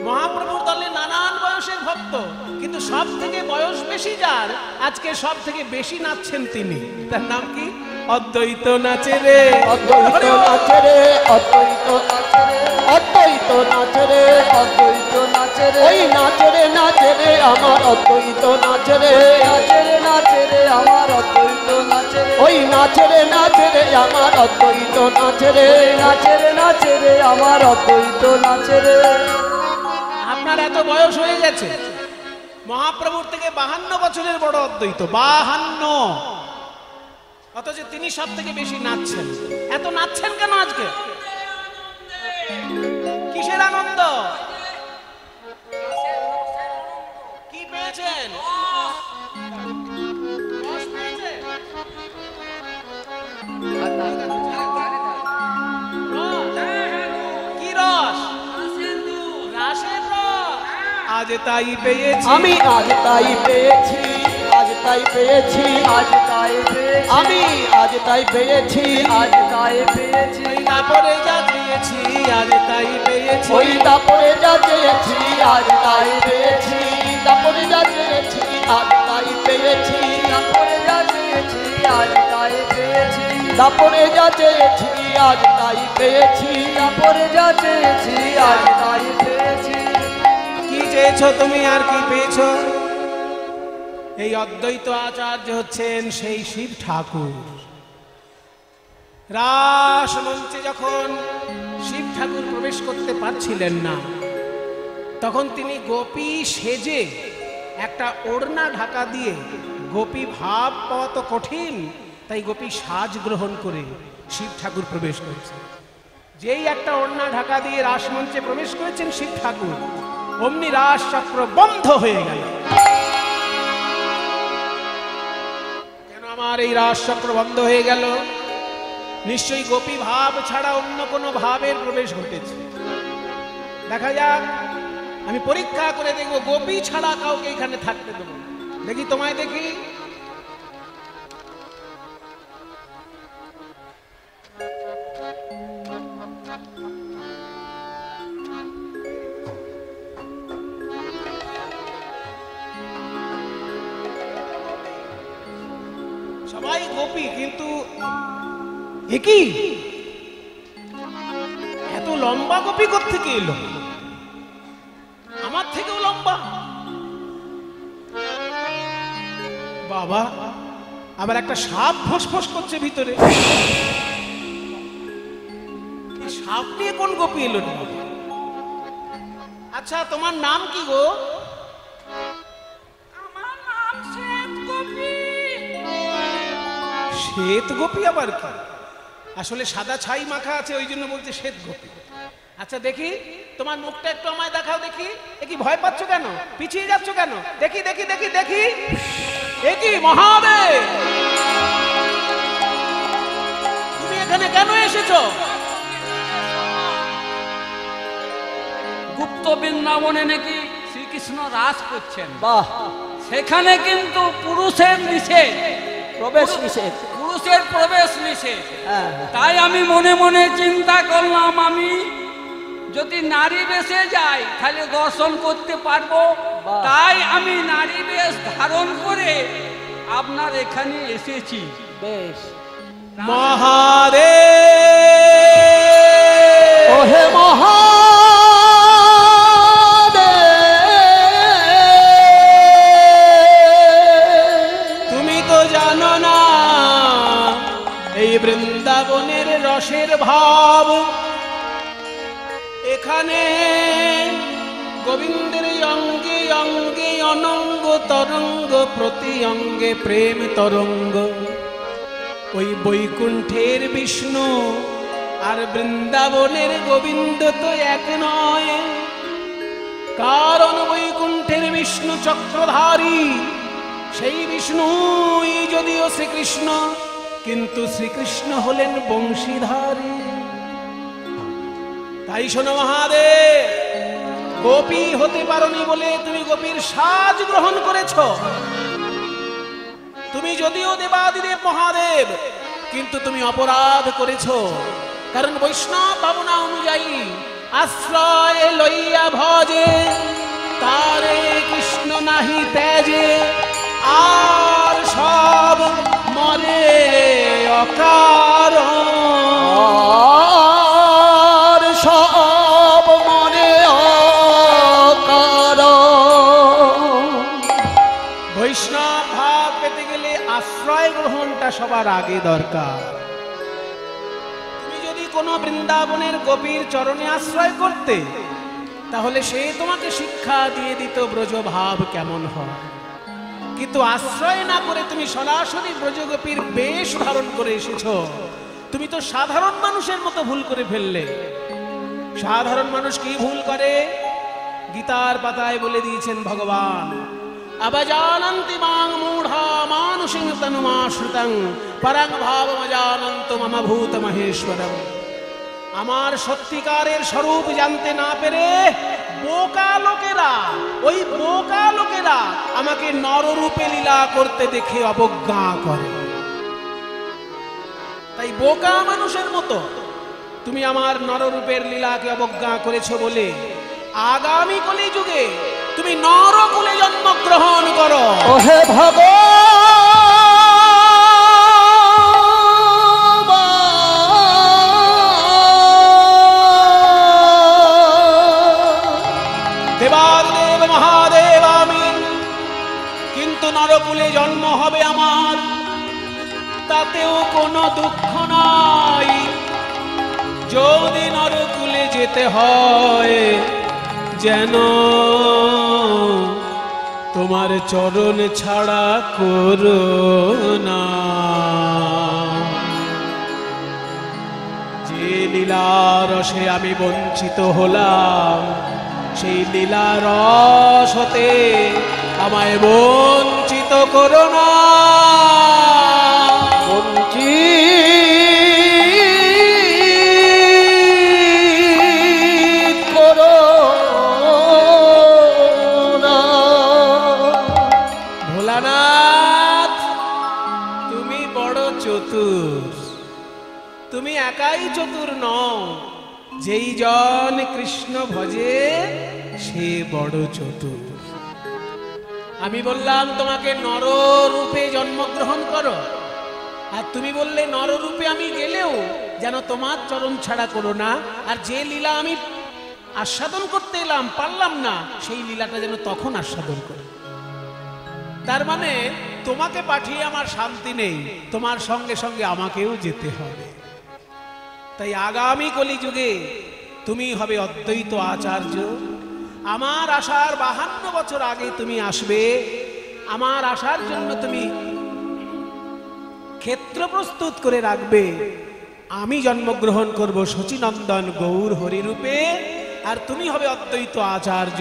মহাপ্রভুর দলে নানান বয়সের ভক্ত, কিন্তু সব থেকে বয়স বেশি যার, আজকে সব থেকে বেশি নাচছেন তিনি। তার নাম কি? অদ্বৈত নাচে রে, অদ্বৈত নাচে রে, অদ্বৈত নাচে রে, অদ্বৈত নাচে রে, অদ্বৈত নাচে রে, ওই নাচে রে নাচে রে আমার অদ্বৈত নাচে রে, নাচে রে নাচে রে আমার অদ্বৈত নাচে রে, ওই নাচে রে নাচে রে আমার অদ্বৈত নাচে রে, নাচে রে নাচে রে আমার অদ্বৈত নাচে রে। আপনার এত বয়স হয়ে গেছে, মহাপ্রভুর থেকে 52 বছরের বড় অদ্বৈত, 52, অথচ তিনি সব থেকে বেশি নাচছেন। এত নাচছেন কেন আজকে? কিসের আনন্দ? কি পেয়েছেন? রস পেয়েছেন? কি রস? রাসের রস। আজ তাই পেয়েছি আমি, আজ তাই পেয়েছি, আজ তাই পেয়েছি, আজ তাই পেয়েছি আমি, আজ তাই পেয়েছি, আজ তাই পেয়েছি, তারপরে যা চেয়েছি আজ তাই পেয়েছি, ওই তারপরে যা চেয়েছি আজ তাই পেয়েছি, তারপরে যা চেয়েছি আজ তাই পেয়েছি, তারপরে যা চেয়েছি আজ তাই পেয়েছি, তারপরে যা চেয়েছি আজ তাই পেয়েছি, তারপরে যা চেয়েছি আজ তাই পেয়েছি। কি চেয়েছো তুমি আর কি পেয়েছো? এই অদ্বৈত আচার্য হচ্ছেন সেই শিব ঠাকুর। রাস মঞ্চে যখন শিব ঠাকুর প্রবেশ করতে পারছিলেন না, তখন তিনি গোপী সেজে একটা ওড়না ঢাকা দিয়ে, গোপী ভাব পাওয়া তো কঠিন, তাই গোপী সাজ গ্রহণ করে শিব ঠাকুর প্রবেশ করেছেন। যেই একটা ওড়না ঢাকা দিয়ে রাসমঞ্চে প্রবেশ করেছেন শিব ঠাকুর, অমনি রাস চক্র বন্ধ হয়ে গেল। কেন আমার এই রাস চক্র বন্ধ হয়ে গেল? নিশ্চয়ই গোপী ভাব ছাড়া অন্য কোনো ভাবের প্রবেশ ঘটেছে। দেখা যাক, আমি পরীক্ষা করে দেখবো গোপী ছাড়া কাউকে এখানে থাকতে দেবো। দেখি, তোমায় দেখি। সবাই গোপী, কিন্তু একই এত লম্বা গোপী কোত্থেকে এলো? আমার থেকেও লম্বা। বাবা, আবার একটা সাপ ফসফস করছে ভিতরে। সাপ নিয়ে কোন গোপী এলো? আচ্ছা, তোমার নাম কি গো? আমার নাম শ্বেত গোপী। শ্বেত গোপী আবার কি? আসলে সাদা ছাই মাখা আছে, ওই জন্য বলছে শ্বেত গোপী। আচ্ছা দেখি, তোমার মুখটা একটু আমায় দেখাও দেখি। এ কি ভয় পাচ্ছ কেন? পিছিয়ে যাচ্ছ কেন? দেখি দেখি দেখি দেখি। এ কি মহাদেব, তুমি এখানে কেন এসেছো? গুপ্ত বৃন্দাবনে নাকি শ্রীকৃষ্ণ রাস করছেন, বাহ, সেখানে কিন্তু পুরুষের নিষেধ, প্রবেশ নিষেধ, পুরুষের প্রবেশ নিষেধ। হ্যাঁ, তাই আমি মনে মনে চিন্তা করলাম, আমি যদি নারী বেশে যাই তাহলে দর্শন করতে পারবো। বাহ। তাই আমি নারী বেশ ধারণ করে আপনার এখানে এসেছি। বেশ। মহাদেব, ও ওহে মহাদেব তুমি তো জানো না এই বৃন্দাবনের রসের ভাব। এখানে গোবিন্দের অঙ্গে অঙ্গে অনঙ্গ তরঙ্গ, প্রতি অঙ্গে প্রেম তরঙ্গ। ওই বৈকুণ্ঠের বিষ্ণু আর বৃন্দাবনের গোবিন্দ তো এক নয়। কারণ বৈকুণ্ঠের বিষ্ণু চক্রধারী, সেই বিষ্ণুই যদিও শ্রীকৃষ্ণ, কিন্তু শ্রীকৃষ্ণ হলেন বংশীধারী। তাই শোনো মহাদেব, গোপী হতে পারোনি বলে তুমি গোপীর সাজ গ্রহণ করেছ। তুমি যদিও দেবাদিদেব মহাদেব, কিন্তু তুমি অপরাধ করেছ। কারণ বৈষ্ণব ভাবনা অনুযায়ী আশ্রয় লইয়া ভজে, তারে কৃষ্ণ নাহি তেজে, আর সব মরে অকারণ। আর সব মনে অকারণ। বৈষ্ণব ভাব পেতে গেলে আশ্রয় গ্রহণটা সবার আগে দরকার। তুমি যদি কোনো বৃন্দাবনের গোপীর চরণে আশ্রয় করতে, তাহলে সে তোমাকে শিক্ষা দিয়ে দিত ব্রজভাব কেমন হয়। কিন্তু আশ্রয় না করে তুমি সরাসরি ব্রজগোপীর বেশ ধারণ করে এসেছো। তুমি তো সাধারণ মানুষের মতো ভুল করে ফেললে। সাধারণ মানুষ কি ভুল করে? গীতার পাতায় বলে দিয়েছেন ভগবান, অবজানন্তি মাং মূঢ়া মানুষিং তনুমাশ্রিতং পরং ভাবমজানন্ত মম ভূত মহেশ্বরম। আমার সত্যিকারের স্বরূপ জানতে না পেরে বোকা লোকেরা, ওই বোকা লোকেরা আমাকে নররূপে লীলা করতে দেখে অবজ্ঞা করে। তাই বোকা মানুষের মতো তুমি আমার নররূপের লীলাকে অবজ্ঞা করেছো বলে আগামী কলিযুগে তুমি নরকুলে জন্মগ্রহণ করো। ওহে দেবাদেব মহাদেব আমি, কিন্তু নরকুলে জন্ম হবে আমার, তাতেও কোনো দুঃখ নাই। যদি নরকুলে যেতে হয়, যেন তোমার চরণ ছাড়া করো না। যে লীলা রসে আমি বঞ্চিত হলাম, সেই লীলা রস হতে আমায় বঞ্চিত করো না। ভোলানাথ, তুমি বড় চতুর। তুমি একাই চতুর নও, যেই জন কৃষ্ণ ভজে সে বড় চতুর। আমি বললাম তোমাকে নররূপে জন্মগ্রহণ করো, আর তুমি বললে নররূপে আমি গেলেও যেন তোমার চরণ ছাড়া করো না। আর যে লীলা আমি আস্বাদন করতে এলাম পারলাম না, সেই লীলাটা যেন তখন আস্বাদন করো। তার মানে তোমাকে পাঠিয়ে আমার শান্তি নেই, তোমার সঙ্গে সঙ্গে আমাকেও যেতে হবে। তাই আগামী কলিযুগে তুমি হবে অদ্বৈত আচার্য। আমার আসার 52 বছর আগে তুমি আসবে। আমার আসার জন্য তুমি ক্ষেত্র প্রস্তুত করে রাখবে। আমি জন্মগ্রহণ করব শচীনন্দন গৌর হরিরূপে, আর তুমি হবে অদ্বৈত আচার্য।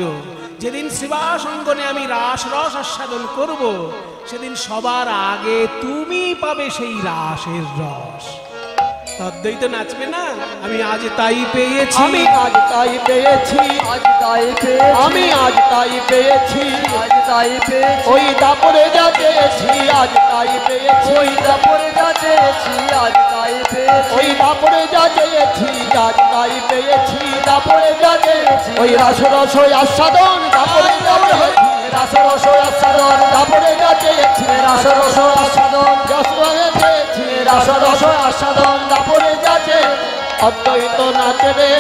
যেদিন শ্রীবাস অঙ্গনে আমি রাস রস আস্বাদন করব, সেদিন সবার আগে তুমি পাবে সেই রাসের রস। অদ্বৈত নাচবে না, আমি আজ তাই পেয়েছি, আমি আজ তাই পেয়েছি, আজ তাই পেয়েছি, আমি আজ তাই পেয়েছি, আজ তাই পেয়েছি। ওই দাপরে যা চেয়েছি আজ তাই পেয়েছি, ওই দাপরে যা চেয়েছি আজ তাই পেয়েছি, ওই দাপরে যা চেয়েছি আজ তাই পেয়েছি, দাপরে যা চেয়েছি। ওই রাস রস আস্বাদন দাপরে যা চেয়েছি, রাস রস আস্বাদন দাপরে যা চেয়েছি, রাস রস আস্বাদন যশোরে পেয়েছি, রাস রস আস্বাদন দাপরে যা চেয়েছি। অদ্বৈত নাচে রে।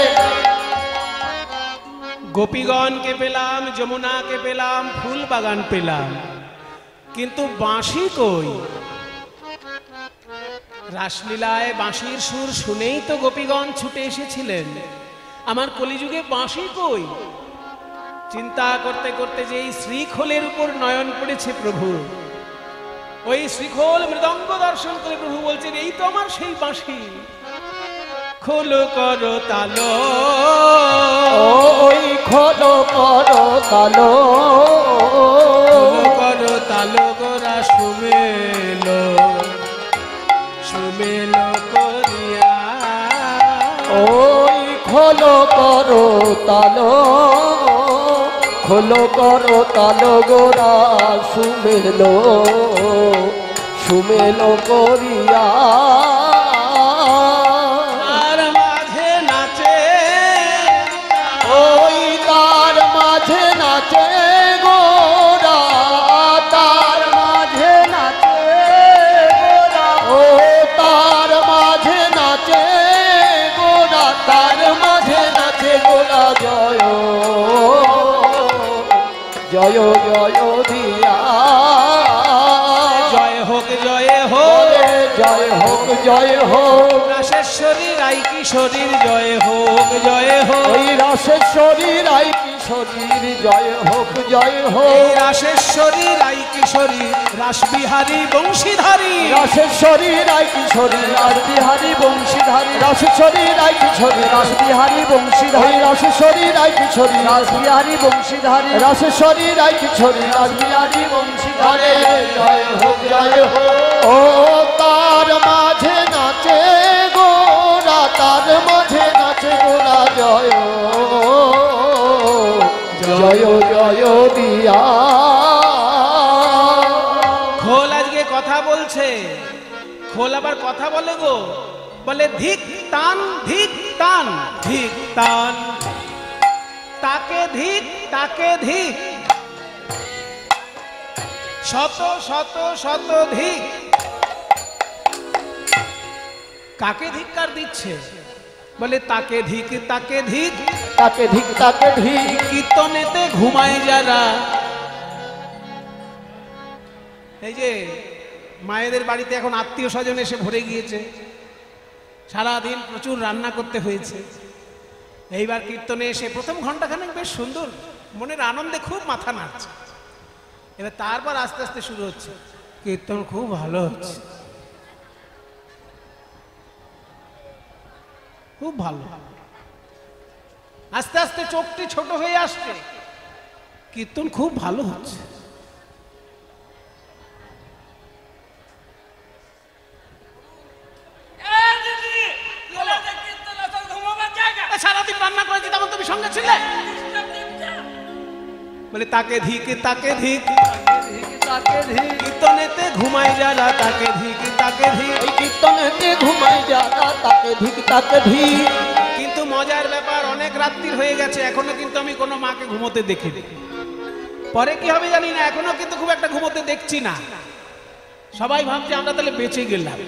গোপীগণকে পেলাম, যমুনাকে পেলাম, ফুল বাগান পেলাম, কিন্তু বাঁশি কই? রাসলীলায় বাঁশির সুর শুনেই তো গোপীগণ ছুটে এসেছিলেন, আমার কলিযুগে বাঁশি কই? চিন্তা করতে করতে যে এই শ্রীখোলের উপর নয়ন পড়েছে প্রভু, ওই শ্রীখোল মৃদঙ্গ দর্শন করে প্রভু বলছেন এই তো আমার সেই বাঁশি। খোল করো তালো, ওই খোলো করো তালো, খোল করো তালো গোরা সুমেলো, সুমেলো করিয়া। ওই খোলো করো তালো, খোলো করো তালো গোরা সুমেলো, সুমেলো করিয়া। আর মাঝে নাচে, ওই তার মাঝে নাচে গোরা, তার মাঝে নাচে গোরা, ও তার মাঝে নাচে গোরা, তার মাঝে নাচে গোরা। জয় জয় জয় দিয়া, জয় হোক জয় হোক, বলে জয় হোক জয় হোক। রাসেশ্বরী রাই কিশোরীর জয় হোক জয় হোক, ওই রাসেশ্বরী রাই কিশোরীর জয় হোক জয় এই হোক। রাসেশ্বরী রাই কিশোরী রাসবিহারী বংশীধারী, রাসেশ্বরী রাই কিশোরী রাসবিহারী বংশীধারী, রাসেশ্বরী রাই কিশোরী রাসবিহারী বংশীধারী, রাসেশ্বরী রাই কিশোরী রাসবিহারী বংশীধারী, রাসেশ্বরী রাই কিশোরী রাসবিহারী বংশীধারী। জয় হোক জয় হোক। ও তার মাঝে নাচে গোরা, তার মাঝে নাচে গোরা। জয় জয় জয় দিয়া। খোল আজকে কথা বলছে, খোল আবার কথা বলে গো, বলে ধিক টান ধিক টান ধিক টান, তাকে ধিক তাকে ধিক, শত শত শত ধিক। কাকে ধিক্কার দিচ্ছে? বলে তাকে ধিক তাকে ধিক, তাকে ধিক তাকে ধিক। কীর্তনেতে ঘুমায় যারা। এই যে মায়েদের বাড়িতে এখন আত্মীয় স্বজন এসে ভরে গিয়েছে, সারাদিন প্রচুর রান্না করতে হয়েছে, এইবার কীর্তনে এসে প্রথম ঘন্টাখানেক বেশ সুন্দর, মনের আনন্দে খুব মাথা নাড়ছে, এবার তারপর আস্তে আস্তে শুরু হচ্ছে কীর্তন খুব ভালো হচ্ছে, খুব ভালো। আস্তে আস্তে চোখটি ছোট হয়ে আসছে, কীর্তন খুব ভালো হচ্ছে। সারাদিন রান্না করেছি, তখন তুমি সঙ্গে ছিলে। বলে তাকে ধিক তাকে ধিক, কীর্তনেতে ঘুমাই যারা, তাকে ধিক তাকে ধিক। এই কীর্তনেতে ঘুমাই যারা, তাকে ধিক তাকে ধিক। কিন্তু মজার ব্যাপার, অনেক রাত্রির হয়ে গেছে, এখনো কিন্তু আমি কোনো মাকে ঘুমোতে দেখিনি। পরে কি হবে জানি না, এখনো কিন্তু খুব একটা ঘুমোতে দেখছি না। সবাই ভাবছে আমরা তাহলে বেঁচে গেলাম,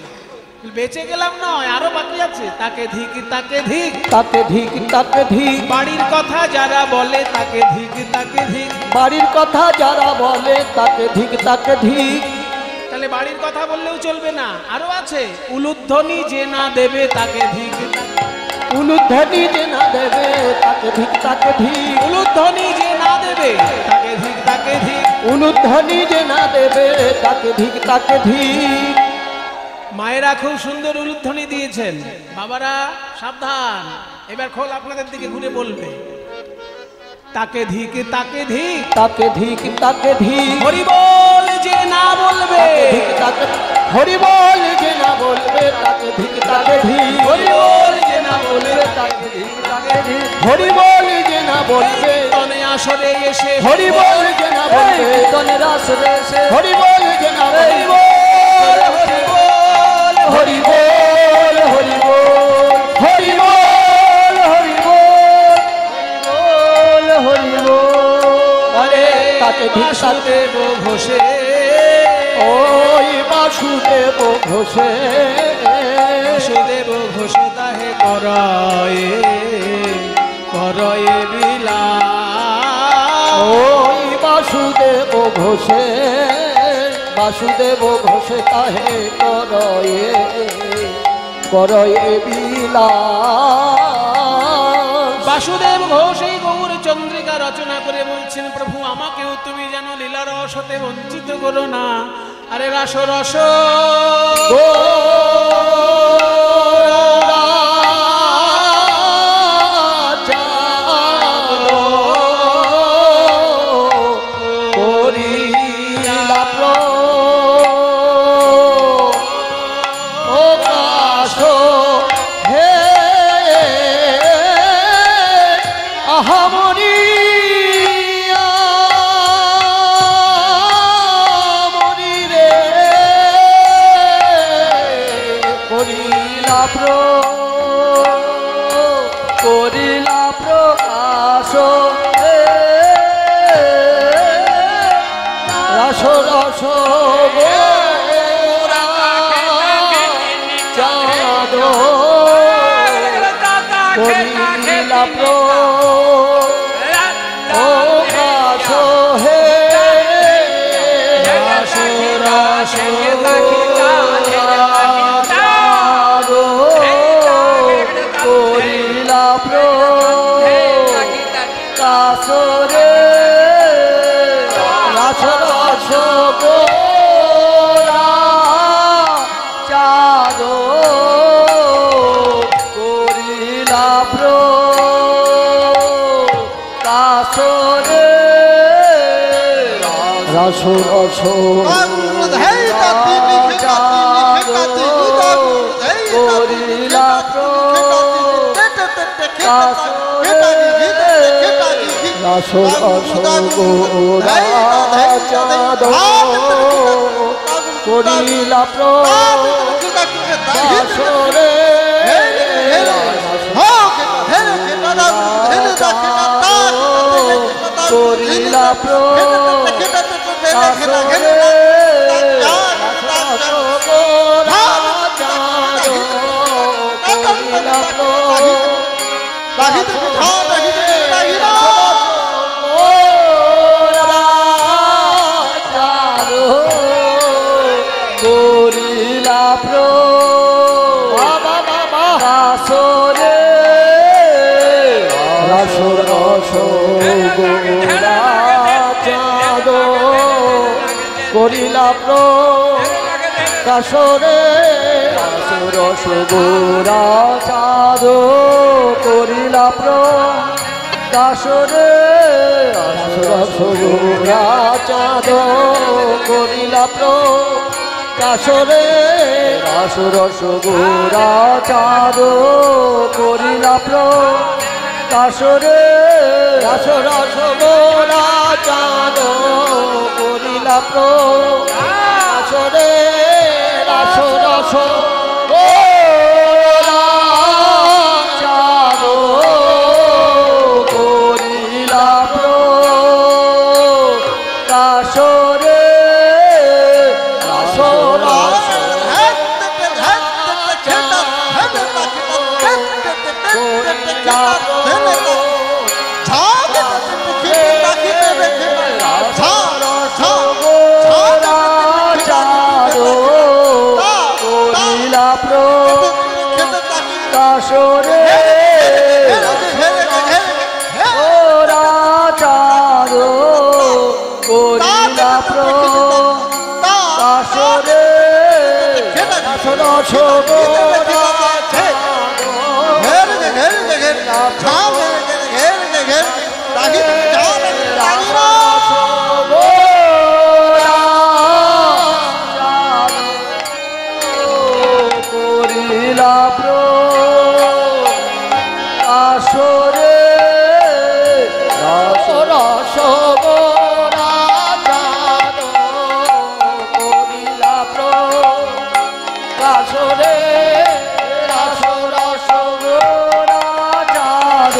বেঁচে গেলাম নয়, আরো বাকি আছে। তাকে ধিক তাকে ধিক, তাকে ধিক তাকে ধিক। বাড়ির কথা যারা বলে, তাকে ধিক তাকে ধিক। বাড়ির কথা যারা বলে, তাকে ধিক তাকে ধিক। তাহলে বাড়ির কথা বললেও চলবে না, আরো আছে। উলুধ্বনি যে না দেবে, তাকে ধিক তাকে। উলুধ্বনি যে না দেবে, তাকে ধিক তাকে ধিক। উলুধ্বনি যে না দেবে, তাকে ধিক তাকে ধিক। উলুধ্বনি যে না দেবে, তাকে ধিক তাকে ধিক। মায়েরা খুব সুন্দর উলুধ্বনি দিয়েছেন, বাবারা সাবধান, এবার খোল আপনাদের দিকে ঘুরে বলবে তাকে ধিক তাকে ধিক। তাকে ধিক তাকে ধিক। হরি বল যে না বলবে, ধিক তাকে। হরি বল যে না বলবে, তাকে ধিক তাকে ধিক। হরি বল যে না বলবে, তাকে ধিক তাকে ধিক। হরি বল যে না বলবে, তনে আসরে এসে হরি বল যে না বলবে, তনের আসরে এসে হরি বল যে না হরি বলবে। বল হরি বল হরি বল হরি বল হরি বল হরি বল হরি বল। আরে তাকে ধিক তাকে। বাসুদেব ঘোষে, ওই বাসুদেব ঘোষে, বাসুদেব ঘোষ তাহে করয়ে করয়ে বিলাস। ওই বাসুদেব ঘোষে তাহে করয়ে করয়ে বিলাস। বাসুদেব ঘোষ এই গৌর চন্দ্রিকা রচনা করে বলছেন, প্রভু আমাকেও তুমি যেন লীলা রস হতে বঞ্চিত করো না। আরে রস রস করিলা প্রকাশ রস রস চাঁদ করিলা প্রকাশ হে রস রস করিলা প্রকাশরে রস রস গোরা চাঁদ করিলা প্রকাশরে রস রস করিলা রস রস গোরা চাঁদ করিলা প্রকাশরে করিলা প্রকাশরে গোরা চাঁদ করিলা করিলা প্রকাশরে রস রস গোরা চাঁদ করিলা প্রকাশরে রস রস গোরা চাঁদ করিলা প্রকাশরে রস রস গোরা চাঁদ করিলা প্রকাশরে রস রস গোরা চাঁদ করিলা প্রকাশরে রস রস গোরা চাঁদ করিলা প্রকাশরে রস রস গোরা চাঁদ করিলা প্রকাশরে রস রস প্রকাশরে গোরা চাঁদ করিলা প্রকাশরে রস রস গোরা করিলা প্রকাশরে রস রস গোরা চাঁদ করিলা প্রকাশরে রস রস গোরা চাঁদ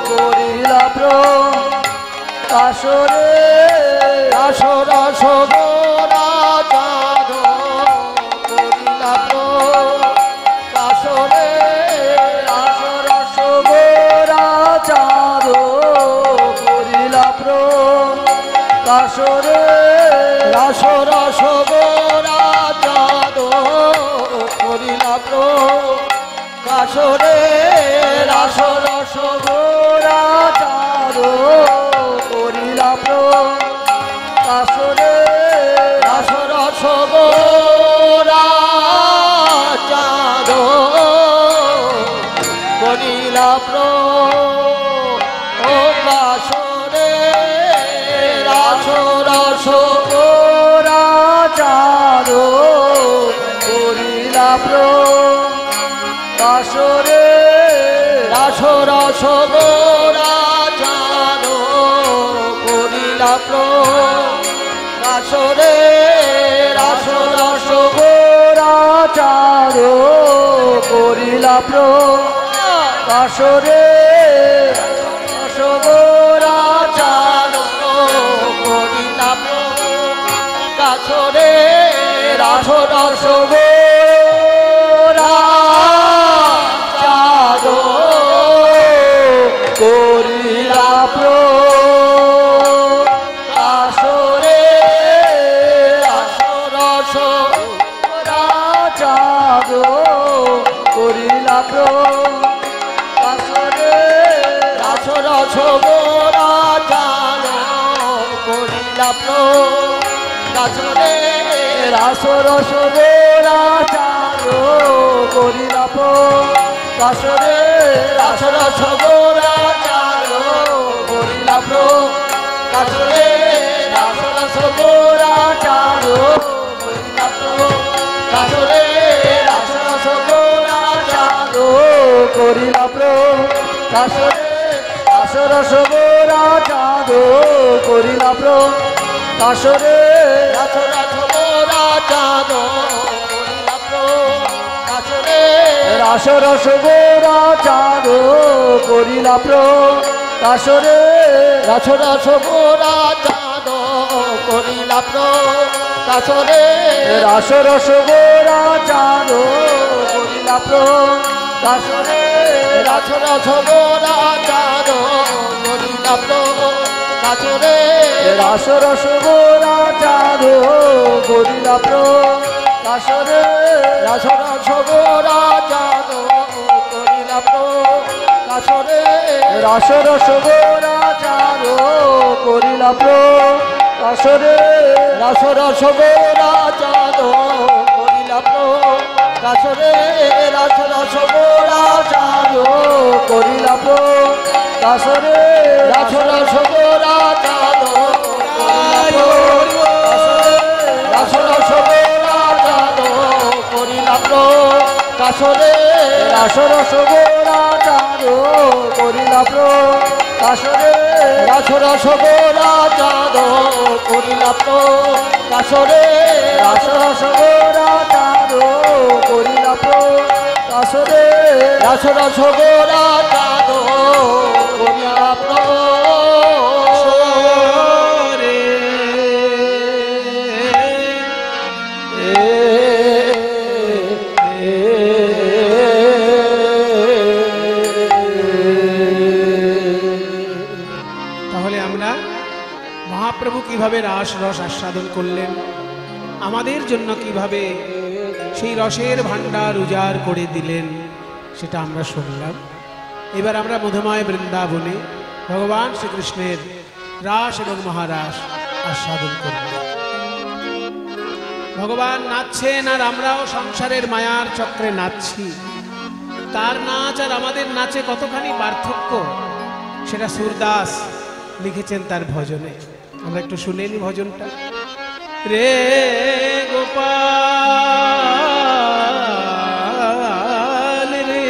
করিলা প্রকাশরে রস রস গোরা চাঁদ করিলা প্রকাশরে কাসরে রাস রস গোরা চাঁদ করিলা কাসরে রাস রস গোরা চাঁদ করিলা কাসরে রাস রস গোরা চাঁদ করিলা ও কাসরে রাস রস গোরা চাঁদ করিলা কাসরে রাস রস গোরা চাঁদ করিলা কাসরে রাস রস গোরা চাঁদ করিলা কাসরে রস গোরা চাঁদ করিলা কাসরে রাস রস গোরা চাঁদ করিলা কাসরে রাস রস গোরা চাঁদ করিলা কাসরে রাস রস গোরা চাঁদ করিলা কাসরে রাস রস গোরা চাঁদ করিলা কাসরে রাস রস গোরা চাঁদ করিলা কাসরে রাস রস গোরা চাঁদ করিলা কাসরে রাস রস গোরা চাঁদ করিলা কাসরে রাস রস গোরা চাঁদ করিলা কাসরে রাস রস গোরা চাঁদ করিলা কাসরে রাস রস গোরা চাঁদ করিলা কাসরে রাস রস গোরা চাঁদ করিলা কাসরে রাস রস গোরা চাঁদ করিলা কাসরে রাস রস গোরা চাঁদ করিলা কাসরে রাস রস গোরা চাঁদ করিলা কাসরে রাস রস গোরা চাঁদ করিলা কাসরে রাস রস গোরা চাঁদ করিলা কাসরে রাস রস গোরা চাঁদ করিলা কাসরে রাস রস গোরা চাঁদ করিলা কাসরে রাস রস গোরা চাঁদ রাস রস গোরা চাঁদ করিলা কাসরে রাস রস গোরা চাঁদ করিলা কাসরে রাস রস গোরা চাঁদ করিলা কাসরে রাস রস গোরা চাঁদ করিলা কাসরে রাস রস গোরা চাঁদ করিলা মহাপ্রভু কিভাবে রাস রস আস্বাদন করলেন, আমাদের জন্য কিভাবে সেই রসের ভাণ্ডার উজাড় করে দিলেন, সেটা আমরা শুনলাম। এবার আমরা মধুময় বৃন্দাবনে ভগবান শ্রীকৃষ্ণের রাস এবং মহারাস আস্বাদন করব। ভগবান নাচছেন আর আমরাও সংসারের মায়ার চক্রে নাচছি। তার নাচ আর আমাদের নাচে কতখানি পার্থক্য, সেটা সুরদাস লিখেছেন তার ভজনে। আমরা একটু শুনে নি ভজনটা। রে গোপাল রে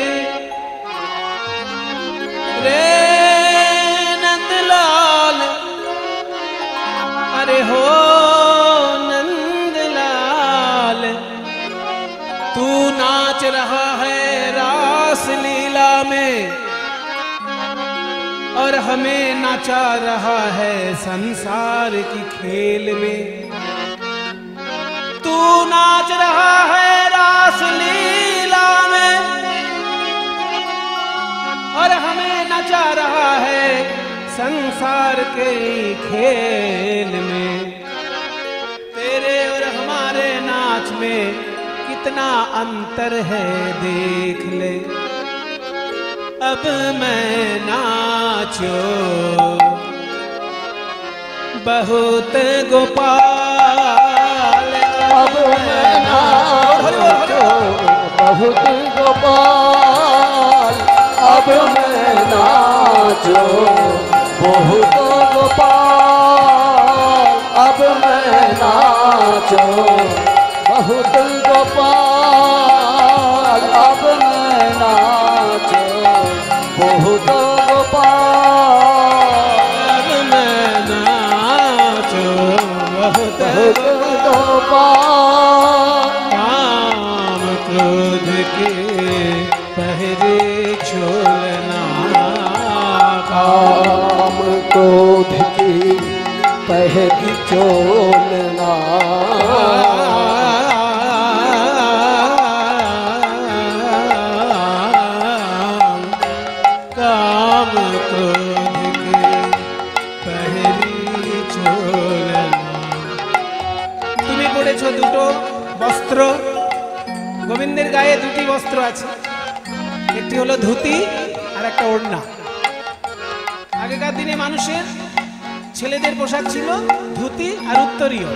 রে নন্দলাল, अरे हो नंदलाल, तू नाच रहा है रास लीला में और हमें नाचा रहा है संसार की खेल में। तू नाच रहा है रास लीला में और हमें नचा रहा है संसार संसार के खेल में, तेरे और हमारे नाच में कितना अंतर है देख ले। अब मैं नाचो बहुत गोपाल, अब मैं नाचो बहुत गोपाल, अब मैं नाचो बहुत गोपाल, अब मैं नाचो बहुत गोपाल, अब मैं नाचो बहुत गोपाल, अब मैं नाचो बहुत गोपाल। काम क्रोध के पहरे छोड़ना, काम क्रोध की पहरी चोलना, काम क्रोध के पहरी छोड़ना। তুমি পড়েছো দুটো বস্ত্র, গোবিন্দের গায়ে দুটি বস্ত্র আছে, একটি হলো ধুতি আর একটা ওড়না। আগেকার দিনে মানুষের ছেলেদের পোশাক ছিল ধুতি আর উত্তরীয়,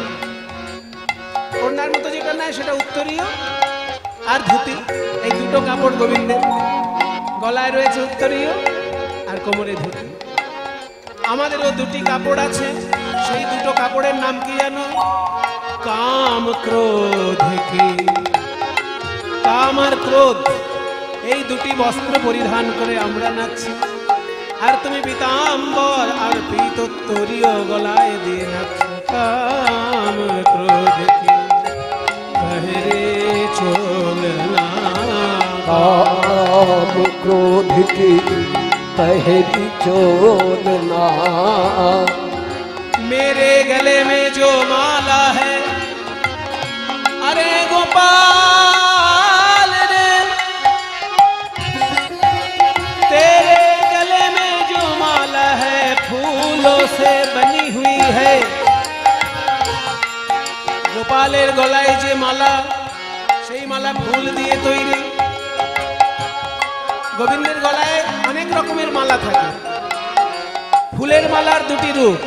ওড়নার মতো যেটা নাই সেটা উত্তরীয় আর ধুতি, এই দুটো কাপড় গোবিন্দের। গলায় রয়েছে উত্তরীয় আর কোমরে ধুতি। আমাদেরও দুটি কাপড় আছে, সেই দুটো কাপড়ের নাম কি জানো? কাম ক্রোধ কি। কাম আর ক্রোধ এই দুটি বস্ত্র পরিধান করে আমরা নাচছি, আর তুমি পীতাম্বর আর পীতোত্তরীয় গলায় দিয়ে নাচছো। কাম ক্রোধ কি पहरे छोड़ना, काम क्रोध की पहरी चोलना। मेरे गले में जो माला है, अरे गोपाल रे, तेरे गले में जो माला है फूलों से बनी हुई है। গোপালের গলায় যে মালা, সেই মালা ফুল দিয়ে তৈরি। গোবিন্দের গলায় অনেক রকমের মালা থাকে। ফুলের মালার দুটি রূপ,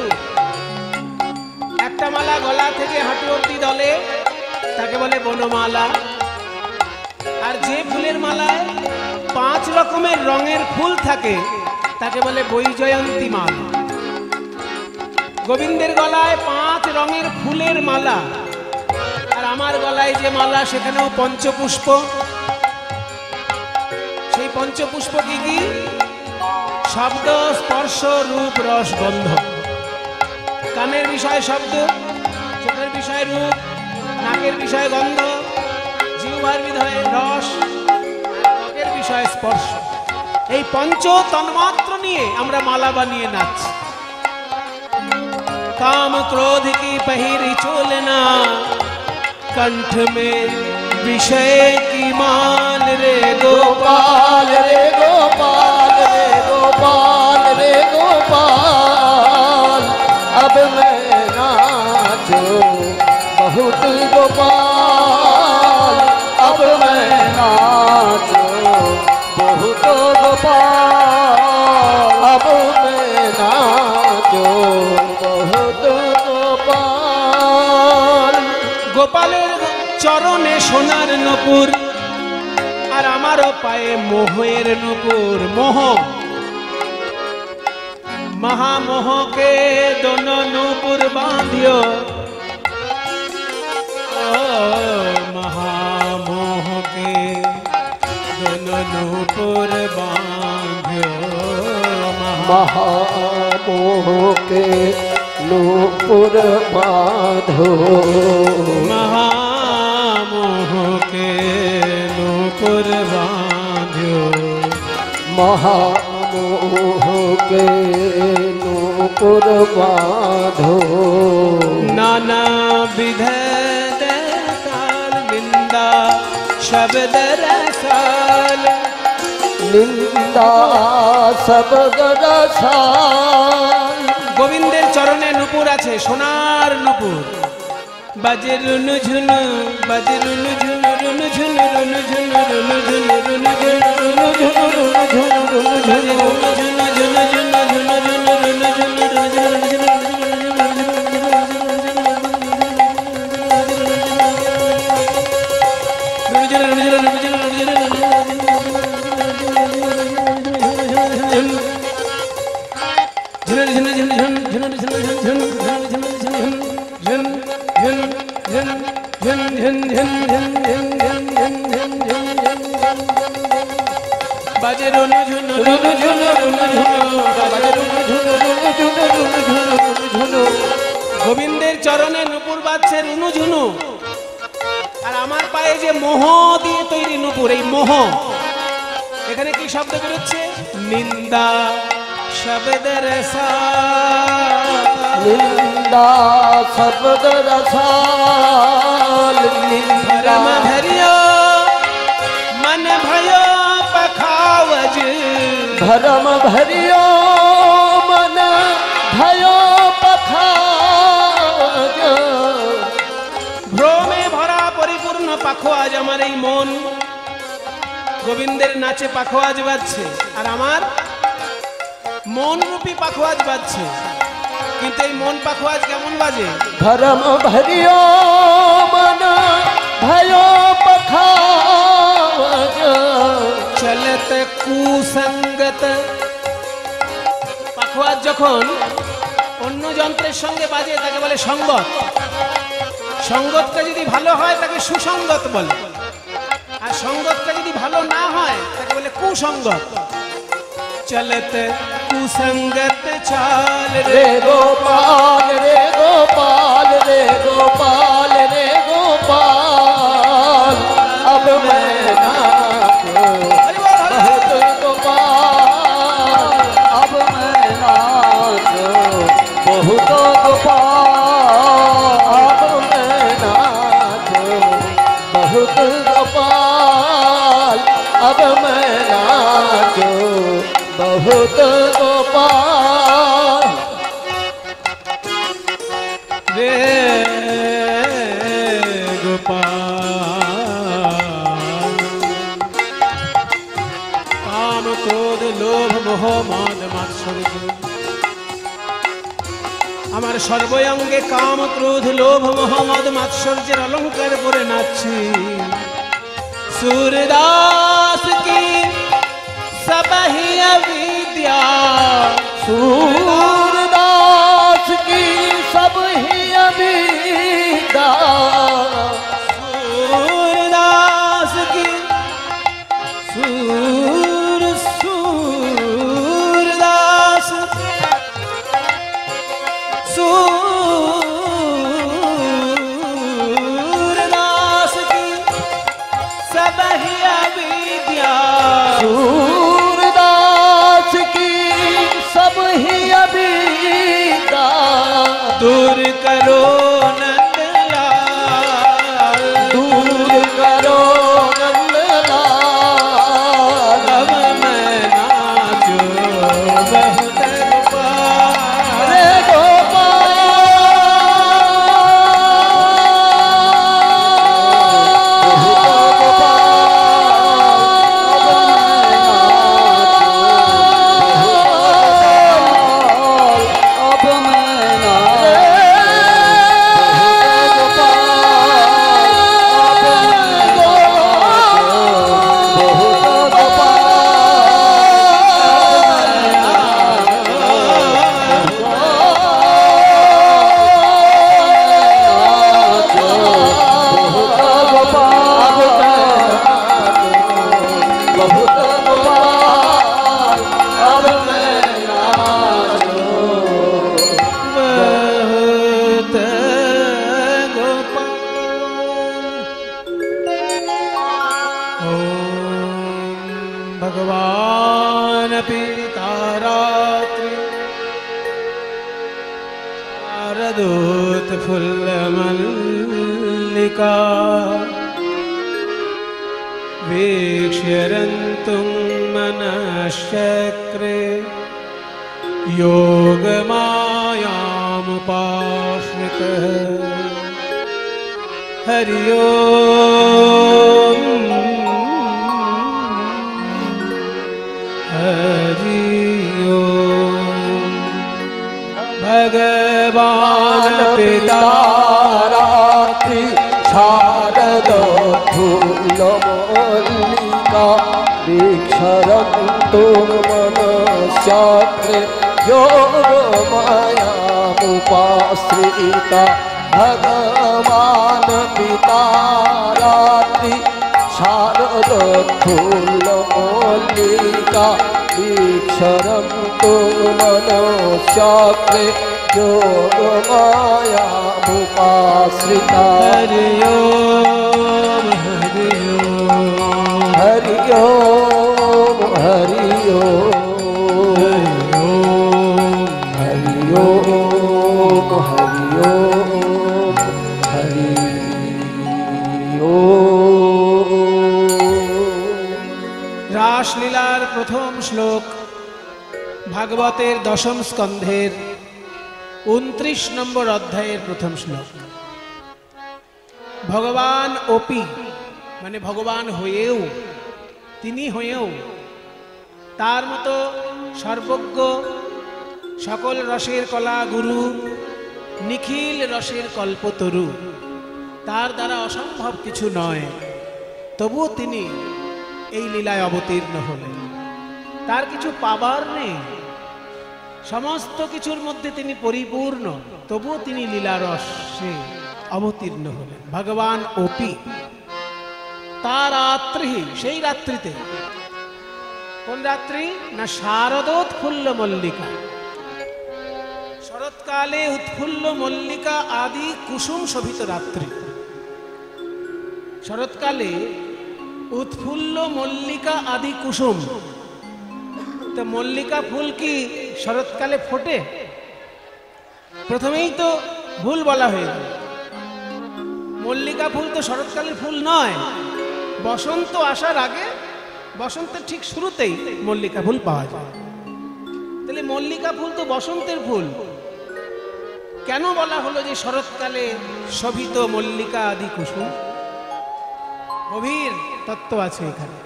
একটা মালা গলা থেকে হাঁটু অবধি দলে, তাকে বলে বনমালা। আর যে ফুলের মালায় 5 রকমের রঙের ফুল থাকে তাকে বলে বৈজয়ন্তী মালা। গোবিন্দের গলায় 5 রঙের ফুলের মালা, আর আমার গলায় যে মালা সেখানেও পঞ্চপুষ্প। সেই পঞ্চপুষ্প কি কি? শব্দ, স্পর্শ, রূপ, রস, গন্ধ। কানের বিষয় শব্দ, চোখের বিষয় রূপ, নাকের বিষয় গন্ধ, জিহ্বার বিষয় রস, ত্বকের বিষয় স্পর্শ। এই পঞ্চ তন্মাত্র নিয়ে আমরা মালা বানিয়ে নাচছি। काम क्रोध की पहरी चोलना, कंठ में विषय की मान रे गोपाल रे गोपाल रे गोपाल रे गोपाल, अब मैं नाचो बहुत गोपाल, अब मैं नाचो बहुत गोपाल, अब मैं नाचो बहुत गोपाल। গোপালের চরণে সোনার নূপুর, আর আমারও পায়ে মোহের নূপুর। মোহ महामोह के दोनों नूपुर बांधियो, महामोह के दोनों नूपुर बांधियो, महामोह के नूपुर बांधो, महामोह के नूपुर बांधियो, महामोह के नूपुर बांधो। नाना विध देसाल निंदा शब्द रसाल, निंदा शब्द रसाल, সোনার নুপুর। বাজে রুনু ঝুনু, বাজে রুনু ঝুনু, রুনু ঝুনু, রুনু ঝুনু, রুনু ঝুনু, রুনু ঝুনু, রুনু ঝুনু, রুনু ঝুনু, রুনু ঝুনু, রুনু ঝুনু, ঝুনু ঝুনু, ঝুনু ঝুনু, রুনু ঝুনু, রুনু ঝুনু, গোবিন্দের চরণে নুপুর বাজছে রুনু ঝুনু। আর আমার পায়ে যে মোহ দিয়ে তৈরি নুপুর, এই মোহ, এখানে কি শব্দ বেরোচ্ছে? নিন্দা শব্দ রসা, নিন্দা শব্দ রসাল, ভরম ভরিयो मन भयो पखावज, भरम भरियो मन भयो पखावज। ভ্রমে ভরা পরিপূর্ণ পাখোয়াজ আমার এই মন। গোবিন্দের নাচে পাখোয়াজ বাজছে, আর আমার মন রূপী পাখোয়াজ বাজছে। কিন্তু এই মন পাখোয়াজ কেমন বাজে? भरम भरियो मन भयो पखावज। চলত কুসঙ্গত। পাখোয়াজ যখন অন্য যন্ত্রের সঙ্গে বাজে তাকে বলে সঙ্গত। সঙ্গতটা যদি ভালো হয় তাকে সুসঙ্গত বলে, আর সঙ্গতটা যদি ভালো না হয় তাকে বলে কুসঙ্গত। চলত কুসঙ্গত চাল রে रे गोपाल रे गोपाल रे गोपाल रे गोपाल, अब मैं नाचो बहुत गोपाल, अब मैं नाचो बहुत गोपाल, अब मैं नाचो बहुत गोपाल, अब मैं नाचो बहुत गोपाल। रे गोपाल, काम क्रोध लोभ मोह मद मात्सर्য। আমার সর্বঙ্গে কাম ক্রোধ লোভ মোহ মদ মাৎসর্যের অলঙ্কার পরে নাচছি। सूरदास की सब ही अविद्या, सूरदास की सब ही अविद्या, सूरदास की सूरदास सूरदास की सब ही अविद्या, सूरदास की सब ही अविद्या, दूर करो नंदलाल, दूर करो नंदलाल, अब मैं नाचो बहुत गोपाल। रे भगवान पीता रात्रि शारदूत फुल्ल मल्लिका वीक्ष्यरन्तुं मनश्चक्रे योगमाया मायामुपाश्रितः हरि ओम हरि ओम। भगवान पिता रात्रि शारद फूल मल्लिका दीक्षरन्तु मनस्याग्रे योग मायामुपाश्रिता भगवान पिता रात्रि शारद फूल मल्लिका दीक्षरन्तु मनस्याग्रे योग मायामुपाश्रिता हरि ओम हरि ओम हरि ओम हरि ओम हरि ओम हरि ओम हरि ओम। रासलीलार प्रथम श्लोक भागवतेर दशम स्कंधेर 29 নম্বর অধ্যায়ের প্রথম শ্লোক। ভগবান ওপি মানে ভগবান হয়েও, তিনি হয়েও তার মতো সর্বজ্ঞ, সকল রসের কলা গুরু, নিখিল রসের কল্পতরু, তার দ্বারা অসম্ভব কিছু নয়, তবুও তিনি এই লীলায় অবতীর্ণ হলেন। তার কিছু পাবার নেই, সমস্ত কিছুর মধ্যে তিনি পরিপূর্ণ, তবুও তিনি লীলারসে অবতীর্ণ হলেন। ভগবান ওপি তার রাত্রি, সেই রাত্রিতে, কোন রাত্রি না শারদোৎফুল্ল মল্লিকা, শরৎকালে উৎফুল্ল মল্লিকা আদি কুসুম শোভিত রাত্রি। শরৎকালে উৎফুল্ল মল্লিকা আদি কুসুম, তো মল্লিকা ফুল কি শরৎকালে ফোটে? প্রথমেই তো ভুল বলা হয়ে গেল, মল্লিকা ফুল তো শরৎকালের ফুল নয়। বসন্ত আসার আগে, বসন্তের ঠিক শুরুতেই মল্লিকা ফুল পাওয়া যায়। তাহলে মল্লিকা ফুল তো বসন্তের ফুল, কেন বলা হলো যে শরৎকালে শোভিত মল্লিকা আদি কুসুম? গভীর তত্ত্ব আছে এখানে।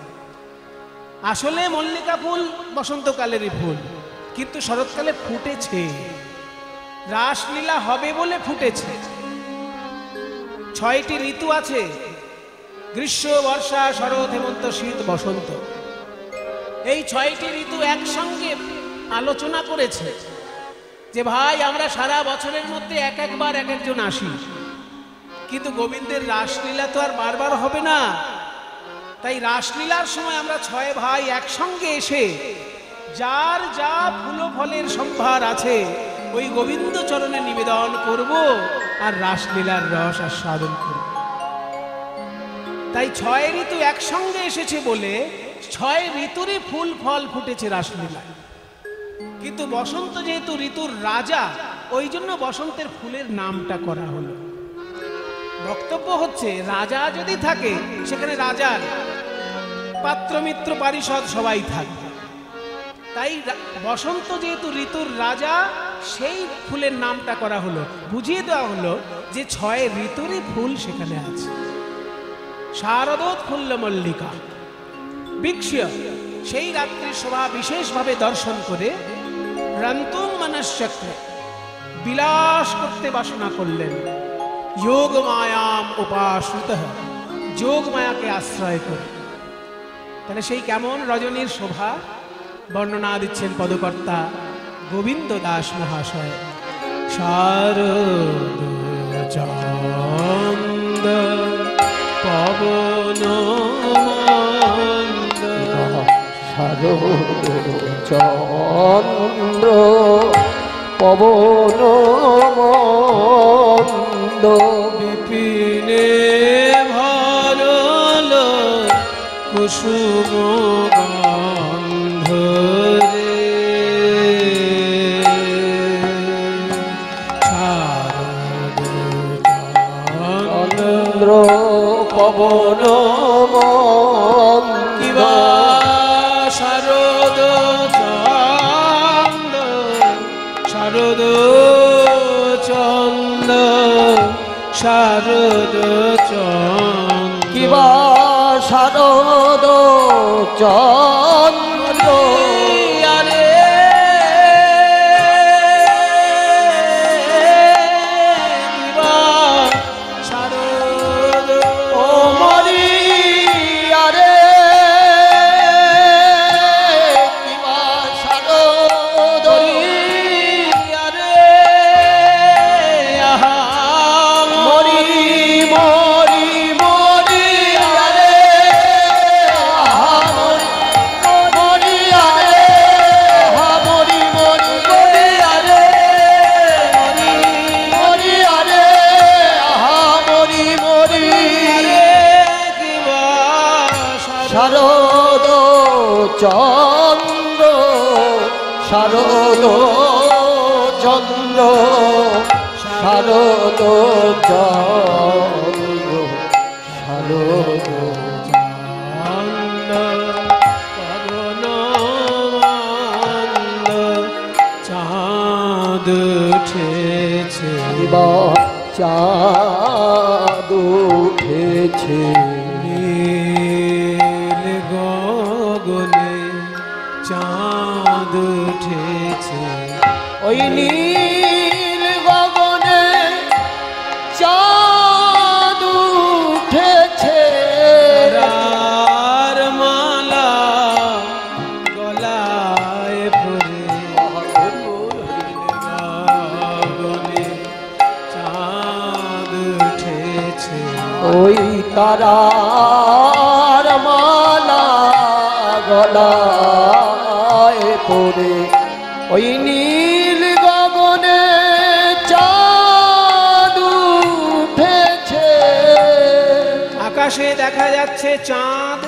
আসলে মল্লিকা ফুল বসন্তকালেরই ফুল, কিন্তু শরৎকালে ফুটেছে, রাসলীলা হবে বলে ফুটেছে। 6টি ঋতু আছে, গ্রীষ্ম, বর্ষা, শরৎ, হেমন্ত, শীত, বসন্ত। এই 6টি ঋতু একসঙ্গে আলোচনা করেছে যে ভাই আমরা সারা বছরের মধ্যে এক একবার এক একজন আসি, কিন্তু গোবিন্দের রাসলীলা তো আর বারবার হবে না। তাই রাসলীলার সময় আমরা 6 ভাই একসঙ্গে এসে যার যা ফুল ফলের সম্ভার আছে ওই গোবিন্দ চরণে নিবেদন করব আর রাসলীলার রস আস্বাদন করব। তাই 6 ঋতু একসঙ্গে এসেছে বলে 6 ঋতুরই ফুল ফল ফুটেছে রাসলীলায়। কিন্তু বসন্ত যেহেতু ঋতুর রাজা, ওই জন্য বসন্তের ফুলের নামটা করা হলো। বক্তব্য হচ্ছে রাজা যদি থাকে সেখানে রাজার পাত্র মিত্র পারিষদ সবাই থাকবে। তাই বসন্ত যেহেতু ঋতুর রাজা, সেই ফুলের নামটা করা হলো, বুঝিয়ে দেওয়া হলো যে 6 ঋতুরই ফুল সেখানে আছে। শারদোৎফুল্ল মল্লিকা বীক্ষ্য, সেই রাত্রির শোভা বিশেষভাবে দর্শন করে রন্তুং মনশ্চক্রে, বিলাস করতে বাসনা করলেন। যোগ মায়াম উপাশ্রিতঃ, যোগ মায়াকে আশ্রয় করে। তাহলে সেই কেমন রজনীর শোভা বর্ণনা দিচ্ছেন পদকর্তা গোবিন্দ দাস মহাশয়। শারদ চান্দ পবন মন্দ, শারদ চন্দ্র পবন মন্দ, বিপিনে ভরল কুসুম গন্ধ রে। শারদ চন্দ্র পবন মন্দ, কিবা শারদ চান্দ শারদ চন্দ্র শারদ চন্দ্র কিবা শারদ চন্দ্র আরে কিবা শারদ ও মরি আরে কিবা শারদ আরে আহা মরি মরি মরি আরে আহা মরি আরে আহা মরি মরি মরি আরে মরি আরে আহা মরি মরি কিবা শারদ চন্দ্র শারদ চন্দ্র শারদ চন্দ্র শারদ চাঁদ উঠেছে চাঁদ উঠেছে নীল গগনে চাঁদ উঠেছে ওই নীল গগনে চাঁদ উঠেছে তারার মালা গলায় পরে গগনে চাঁদ উঠেছে ওই তারার মালা গলায় পরে ওই নীল গগনে চাঁদ উঠেছে আকাশে দেখা যাচ্ছে চাঁদ,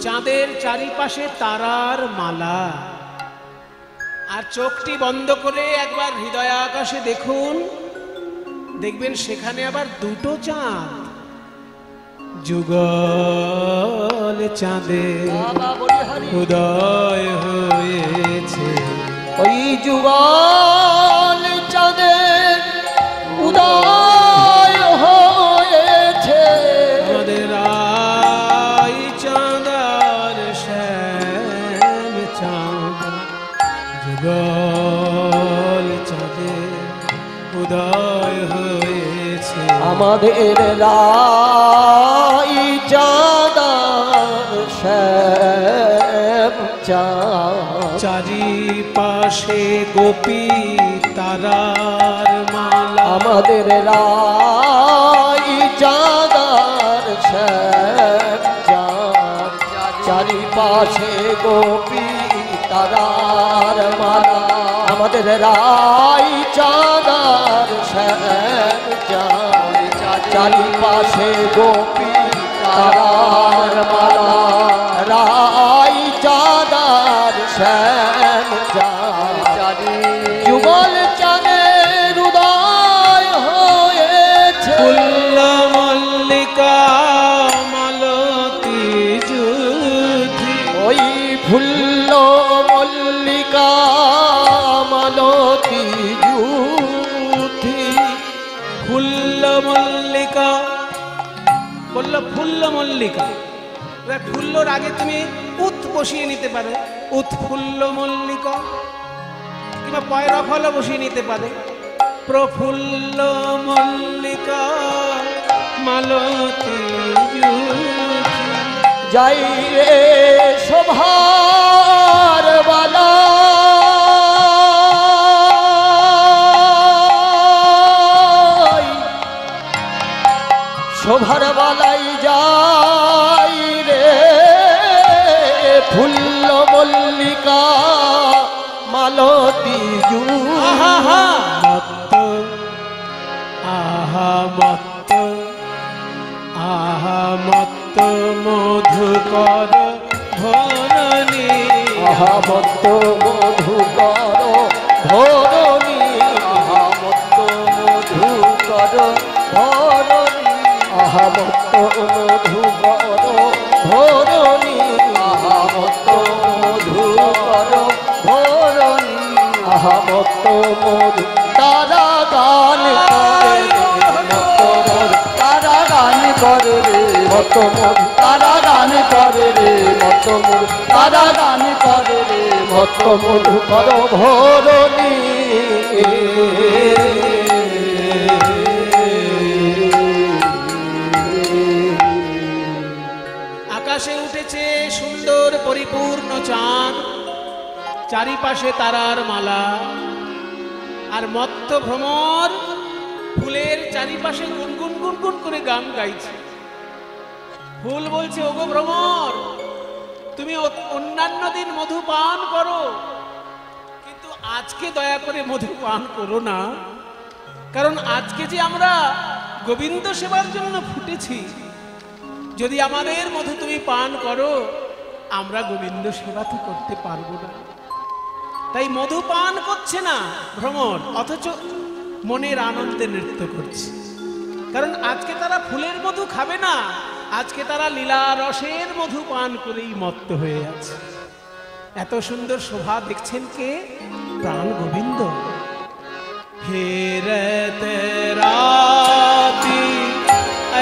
চাঁদের চারিপাশে তারার মালা। আর চোখটি বন্ধ করে একবার হৃদয় আকাশে দেখুন, দেখবেন সেখানে আবার দুটো চাঁদ। যুগল চাঁদে উদয় হয়েছে, ওই যুগল চাঁদের উদয় হয়েছে আমাদের আই চাঁদার শ্যাম চাঁদ। যুগল চাঁদে উদয় হয়েছে, আমাদের রাই চাঁদার শ্যাম চাঁদ চারিপাশে গোপী তারার মালা। আমাদের রাই চাঁদার শ্যাম চাঁদ চারিপাশে গোপী তারার মালা। আমাদের রাই চাঁদার শ্যাম চাঁদ চারিপাশে গোপী তারার মালা। রাই চাঁদার শ্যাম চাঁদ যুগল চাঁদের উদয় হয়েছে, ফুল্ল মল্লিকা মালতী যুথি। ওই ফুল্ল মল্লিকা মালতী যুথি। ফুল্ল মল্লিকা বললো ফুল্ল মল্লিকা, এবার ফুল্লর আগে তুমি উৎ বসিয়ে নিতে পারো, উৎফুল্ল মল্লিকা, কিংবা পয়রা ফল বসিয়ে নিতে পারে। প্রফুল্ল মল্লিকা মালতী যুথি। যাই রে শোভার বালা শোভার বালাই যাই রে ফুল্ল মল্লিকা মালতী আহা মত্ত, আহা মত্ত, আহা মত্ত মধুকর ধরণী। আহা মত্ত মধুকর ধরণী। আহা মত্ত মধুকর ধরণী। আহা মত্ত মধুকর ধরণী। আহা মত্ত মধুকর ধরণী। আহা মত্ত মধু তারা গান করে রে মত মোর, তারা গান করে রে মত মোর, তারা গান করে রে মত মোর, কর ভরণী আকাশে উঠেছে সুন্দর পরিপূর্ণ চাঁদ, চারিপাশে তারার মালা, আর মত্ত ভ্রমর ফুলের চারিপাশে গুনগুন গুনগুন করে গান গাইছে। ফুল বলছে, ওগো ভ্রমর, তুমি অন্যান্য দিন মধু পান করো, কিন্তু আজকে দয়া করে মধু পান করো না, কারণ আজকে যে আমরা গোবিন্দ সেবার জন্য ফুটেছি, যদি আমাদের মধু তুমি পান করো, আমরা গোবিন্দ সেবা তো করতে পারবো না। তাই মধু পান করছে না ভ্রমর, অথচ মনের আনন্দে নৃত্য করছে, কারণ আজকে তারা ফুলের মধু খাবে না, আজকে তারা লীলা রসের মধু পান করেই মত্ত হয়ে আছে। এত সুন্দর শোভা দেখছেন কে? প্রাণ গোবিন্দ। হেরত রাতি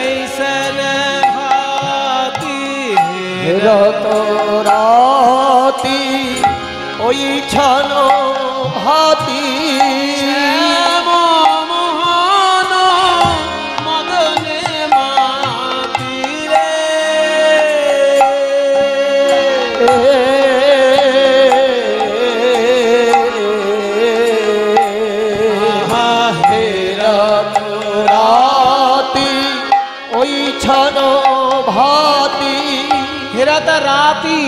ऐसन भाती, রত রাতি ওই ছানো ভাতি, মোহন মদনে মাতি রে, রত রাতি ওই ছানো ভাতি। হেরাতা রাতি,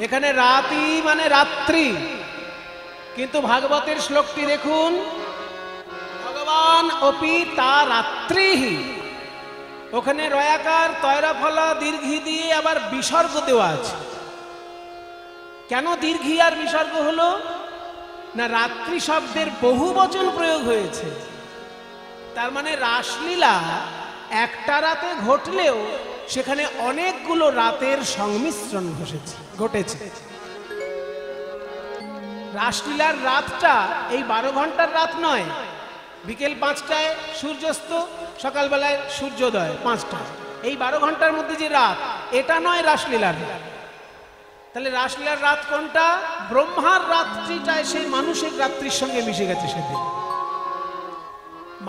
এখানে রাতি মানে রাত্রি, কিন্তু ভাগবতের শ্লোকটি দেখুন, ভগবান অপি তা রাত্রি, ওখানে রয়াকার তয়রাফলা দীর্ঘি দিয়ে আবার বিসর্গ দেওয়া আছে। কেন দীর্ঘি আর বিসর্গ হলো না? রাত্রি শব্দের বহু বচন প্রয়োগ হয়েছে, তার মানে রাসলীলা একটা রাতে ঘটলেও সেখানে অনেকগুলো রাতের সংমিশ্রণ ঘটেছে। রাসলীলার রাতটা এই 12 ঘন্টার রাত নয়, বিকেল 5টায় সূর্যাস্ত, সকালবেলায় সূর্যোদয় 5টায়, এই 12 ঘন্টার মধ্যে যে রাত, এটা নয় রাসলীলার রাত। তাহলে রাসলীলার রাত কোনটা? ব্রহ্মার রাত্রিটায় সেই মানুষের রাত্রির সঙ্গে মিশে গেছে সেদিন।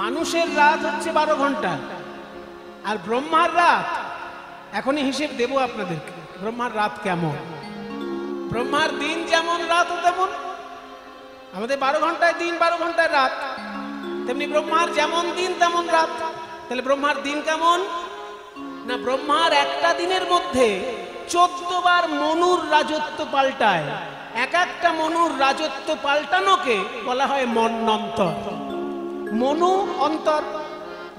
মানুষের রাত হচ্ছে 12 ঘন্টা, আর ব্রহ্মার রাত, এখনই হিসেব দেব আপনাদেরকে ব্রহ্মার রাত কেমন। ব্রহ্মার দিন যেমন রাতও তেমন, আমাদের 12 ঘন্টায় দিন, 12 ঘন্টায় রাত, তেমনি ব্রহ্মার যেমন দিন তেমন রাত। তাহলে ব্রহ্মার দিন কেমন না? ব্রহ্মার একটা দিনের মধ্যে 14 বার মনুর রাজত্ব পাল্টায়। এক একটা মনুর রাজত্ব পাল্টানোকে বলা হয় মন্বন্তর। মনু অন্তর,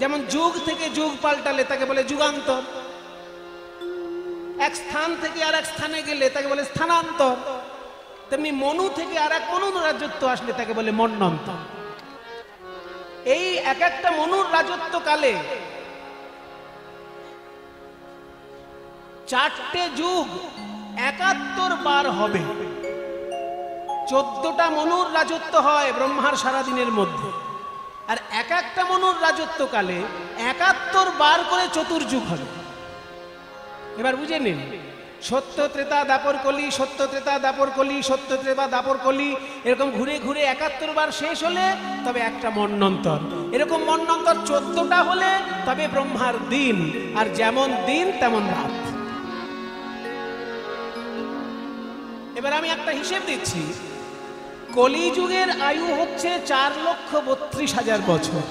যেমন যুগ থেকে যুগ পাল্টালে তাকে বলে যুগান্তর, এক স্থান থেকে আর এক স্থানে গেলে তাকে বলে স্থানান্তর, তেমনি মনু থেকে আর এক মনুর রাজত্ব আসলে তাকে বলে মন্বন্তর। এই এক একটা মনুর রাজত্ব কালে 4টে যুগ 71 বার হবে। 14টা মনুর রাজত্ব হয় ব্রহ্মার সারাদিনের মধ্যে, আর এক একটা মনুর রাজত্ব কালে 71 বার করে চতুর্যুগ হবে। এবার বুঝে নিন, সত্য ত্রেতা দাপর কলি, সত্য ত্রেতা দাপর কলি, সত্য ত্রেতা দাপর কলি, এরকম ঘুরে ঘুরে 71 বার শেষ হলে তবে একটা মন্বন্তর। এরকম মন্বন্তর 14টা হলে তবে ব্রহ্মার দিন, আর যেমন দিন তেমন রাত। এবার আমি একটা হিসেব দিচ্ছি, কলিযুগের আয়ু হচ্ছে 4,32,000 বছর,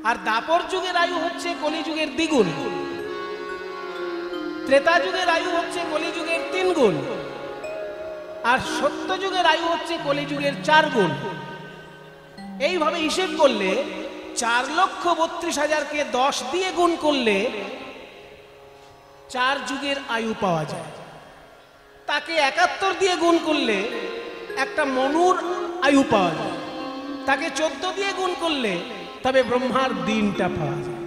আর দাপর যুগের আয়ু হচ্ছে কলিযুগের দ্বিগুণ, ত্রেতা যুগের আয়ু হচ্ছে কলিযুগের 3 গুণ, আর সত্য যুগের আয়ু হচ্ছে কলিযুগের 4 গুণ। এইভাবে হিসেব করলে 4,32,000কে 10 দিয়ে গুণ করলে 4 যুগের আয়ু পাওয়া যায়। তাকে 71 দিয়ে গুণ করলে একটা মনুর আয়ু পাওয়া যায়। তাকে 14 দিয়ে গুণ করলে তবে ব্রহ্মার দিনটা পাওয়া যায়।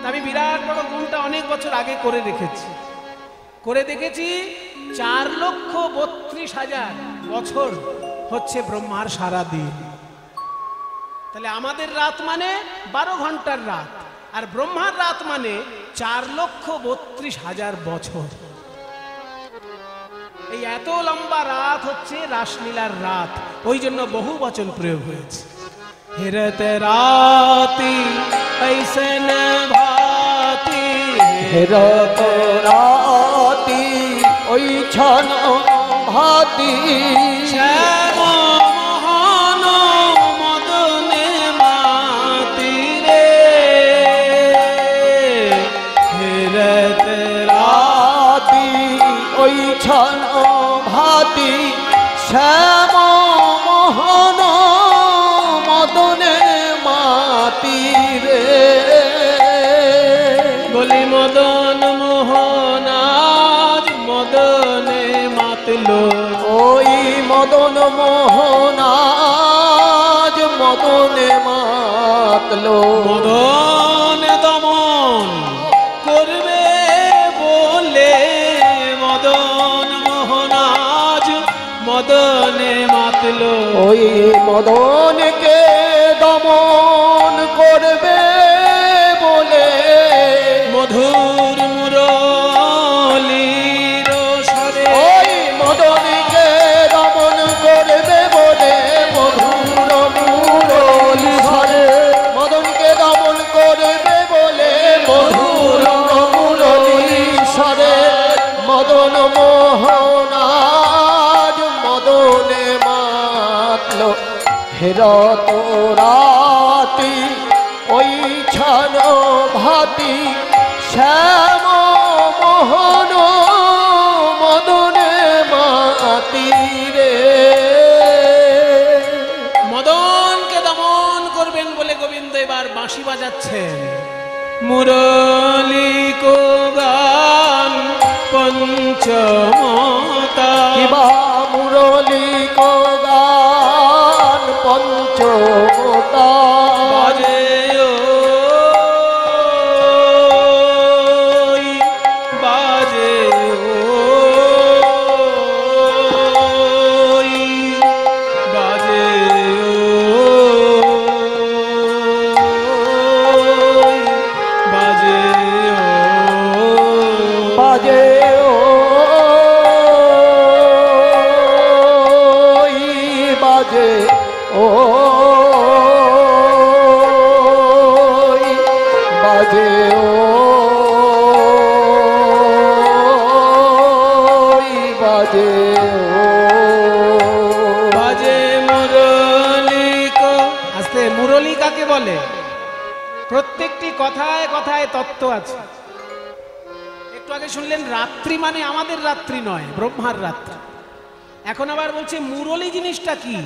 আমি বিরাট বড় গুণটা অনেক বছর আগে করে দেখেছি। 4,32,000 বছর হচ্ছে ব্রহ্মার সারা দিন। তাহলে আমাদের রাত মানে 12 ঘন্টার রাত, আর ব্রহ্মার রাত মানে 4,32,000 বছর। এই এত লম্বা রাত হচ্ছে রাসলীলার রাত, ওই জন্য বহু বচন প্রয়োগ হয়েছে। হেরত রাতি ऐसे न भाती, হেরত রাতি ওই ছন ভাতি, শ্যাম মোহন মদনে মাতি রে। হেরত রাতি ওই ছন ভাতি, শ্যাম মোহন মদনে মাতি রে। বলি মদন মোহন আজ মদনে মাতলো, ওই মদন মোহন আজ মদনে মাতলো। মদন দমন করবে বলে মদন মোহন আজ মদনে মাতলো। ওই মদনকে দমন করবে বলে মধুর মুরলীর স্বরে, ওই মদনকে দমন করবে বলে মধুর মুরলী স্বরে, মদনকে দমন করবে বলে মধুর মুরলী স্বরে। মদন মোহন আজ মদনে মাতলো, হেরত রাতি ওই ছন ভাতি, শ্যাম মোহন মদনে মাতি রে। মদনকে দমন করবেন বলে গোবিন্দ এবার বাঁশি বাজাচ্ছেন। মুরলী কো গান পঞ্চমতা, কিবা মুরলী কো গান পঞ্চমতা, বাজে ওই, বাজে ওই, বাজে ওই, বাজে ওই। বাজে ওই, বাজে ওই, বাজে ওই, বাজে বাজে মুরলী কো। আস্তে, মুরলী কাকে বলে? প্রত্যেকটি কথায় কথায় তত্ত্ব আছে। একটু আগে শুনলেন রাত্রি মানে আমাদের রাত্রি নয়, ব্রহ্মার রাত্রি। এখন আবার বলছে মুরলী জিনিসটা কি?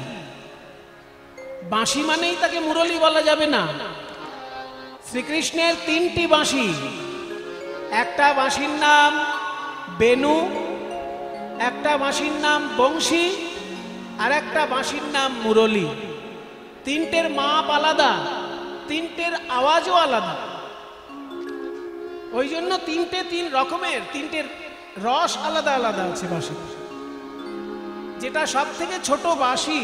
বাঁশি মানেই তাকে মুরলী বলা যাবে না। শ্রীকৃষ্ণের 3টি বাঁশি, একটা বাঁশির নাম বেনু, একটা বাঁশির নাম বংশী, আর একটা বাঁশির নাম মুরলী। 3টের মাপ আলাদা, 3টের আওয়াজও আলাদা। ওই জন্য 3 রকমের, 3টের রস আলাদা আলাদা আছে বাঁশি। যেটা সব থেকে ছোট বাঁশি,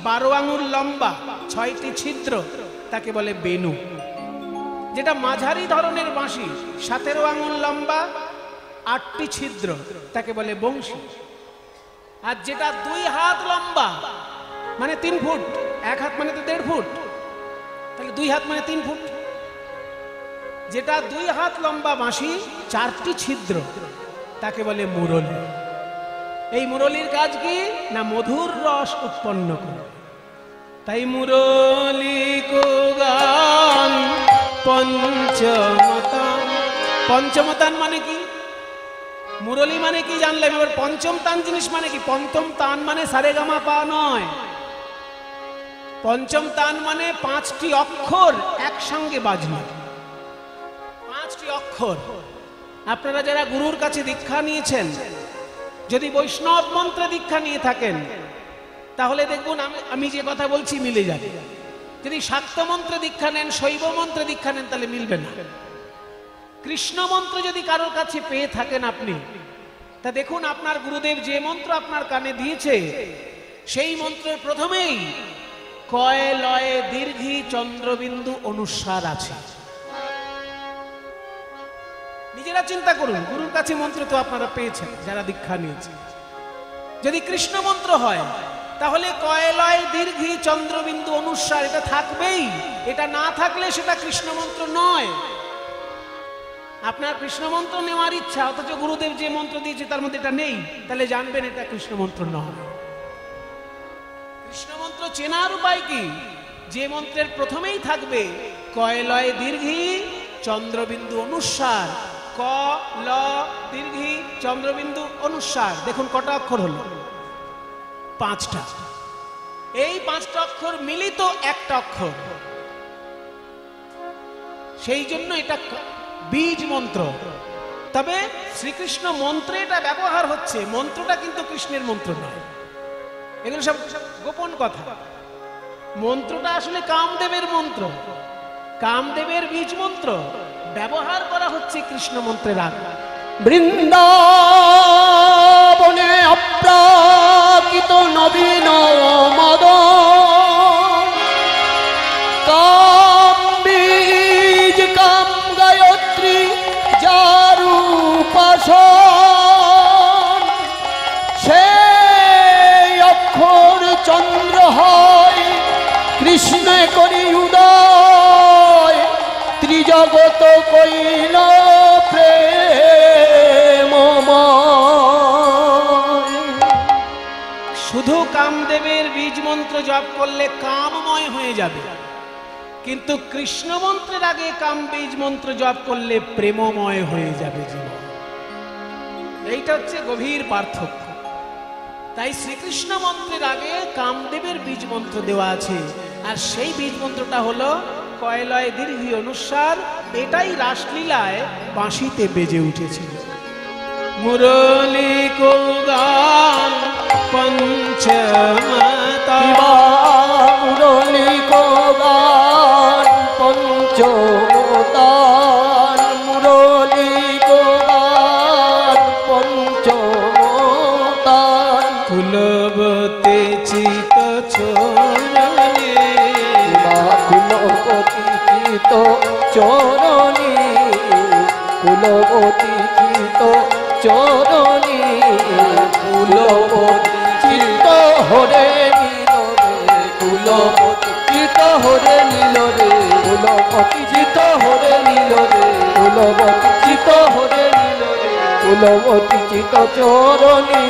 12 আঙুল লম্বা, 6টি ছিদ্র, তাকে বলে বেনু। যেটা মাঝারি ধরনের বাঁশি, 17 আঙুল লম্বা, 8টি ছিদ্র, তাকে বলে বংশী। আর যেটা 2 হাত লম্বা মানে 3 ফুট, 1 হাত মানে তো 1.5 ফুট, তাহলে 2 হাত মানে 3 ফুট। যেটা 2 হাত লম্বা বাঁশি, 4টি ছিদ্র, তাকে বলে মুরলী। এই মুরলীর কাজ কি না? মধুর রস উৎপন্ন করে। তাই মুরলী কো গান পঞ্চমতান। পঞ্চমতান মানে কি? মুরলী মানে কি জানলাম, এবার পঞ্চম তান জিনিস মানে কি? পঞ্চম তান মানে সারেগামা পা নয়। পঞ্চম তান মানে 5টি অক্ষর একসঙ্গে বাজলো। 5টি অক্ষর। আপনারা যারা গুরুর কাছে দীক্ষা নিয়েছেন, যদি বৈষ্ণব মন্ত্রে দীক্ষা নিয়ে থাকেন, তাহলে দেখুন আমি যে কথা বলছি মিলে যাবে। যদি শাক্ত মন্ত্রে দীক্ষা নেন, শৈব মন্ত্রে দীক্ষা নেন, তাহলে মিলবে না। কৃষ্ণ মন্ত্র যদি কারোর কাছে পেয়ে থাকেন আপনি, তা দেখুন আপনার গুরুদেব যে মন্ত্র আপনার কানে দিয়েছে, সেই মন্ত্রের প্রথমেই কয় লয়ে দীর্ঘী চন্দ্রবিন্দু অনুস্বার আছে। নিজেরা চিন্তা করুন, গুরুর কাছে মন্ত্র তো আপনারা পেয়েছেন যারা দীক্ষা নিয়েছেন। যদি কৃষ্ণ মন্ত্র হয় তাহলে কয় লয় দীর্ঘী চন্দ্রবিন্দু অনুস্বার এটা থাকবেই। এটা না থাকলে সেটা কৃষ্ণ মন্ত্র নয়। আপনার কৃষ্ণ মন্ত্র নেওয়ার ইচ্ছা, অথচ গুরুদেব যে মন্ত্র দিয়েছে তার মধ্যে এটা নেই, তাহলে জানবেন এটা কৃষ্ণ মন্ত্র নয়। কৃষ্ণ মন্ত্র চেনার উপায় কি? যে মন্ত্রের প্রথমেই থাকবে কয় লয় দীর্ঘী চন্দ্রবিন্দু অনুস্বার, ক ল দীর্ঘী চন্দ্রবিন্দু অনুস্বার। দেখুন কটা অক্ষর হলো? 5টা। এই 5টা অক্ষর মিলিত একটা অক্ষর, সেই জন্য এটা বীজ মন্ত্র। তবে শ্রীকৃষ্ণ মন্ত্রে এটা ব্যবহার হচ্ছে, মন্ত্রটা কিন্তু কৃষ্ণের মন্ত্র নয়। এগুলো সব গোপন কথা। মন্ত্রটা আসলে কামদেবের মন্ত্র, কামদেবের বীজ মন্ত্র। ব্যবহার করা হচ্ছে কৃষ্ণ মন্ত্রের আগে। বৃন্দাবনে অপ্রাকৃত নবীন মদন, কাম বীজ কাম গায়ত্রী যারু উপাসন, সেই অক্ষর চন্দ্র হয় কৃষ্ণ করি উদয়, ত্রিজগত কইল প্রেমময়। শুধু কামদেবের বীজ মন্ত্র জপ করলে কামময় হয়ে যাবে, কিন্তু কৃষ্ণ মন্ত্রের আগে কাম বীজ মন্ত্র জপ করলে প্রেমময় হয়ে যাবে জীবন। এইটা হচ্ছে গভীর পার্থক্য। তাই শ্রীকৃষ্ণ মন্ত্রের আগে কামদেবের বীজ মন্ত্র দেওয়া আছে, আর সেই বীজ মন্ত্রটা হলো কয় লয় দীর্ঘী অনুস্বার। এটাই রাসলীলায় বাঁশিতে বেজে উঠেছিল। মুরলী কুলগান পঞ্চমতা, মুরলী কুলগান পঞ্চমতান, মুরলী কুলগান পঞ্চমতান, কুলবতে চিত চরণে, কুলবতী চিত চরণী, কুলবতী চিত চরণী, কুলবতী চিত হরে নীল রে, কুলবতী চিত হরে নীল রে, কুলবতী চিত হরে নীল রে, কুলবতী চিত হরে নীল রে, কুলবতী চিত চরণী।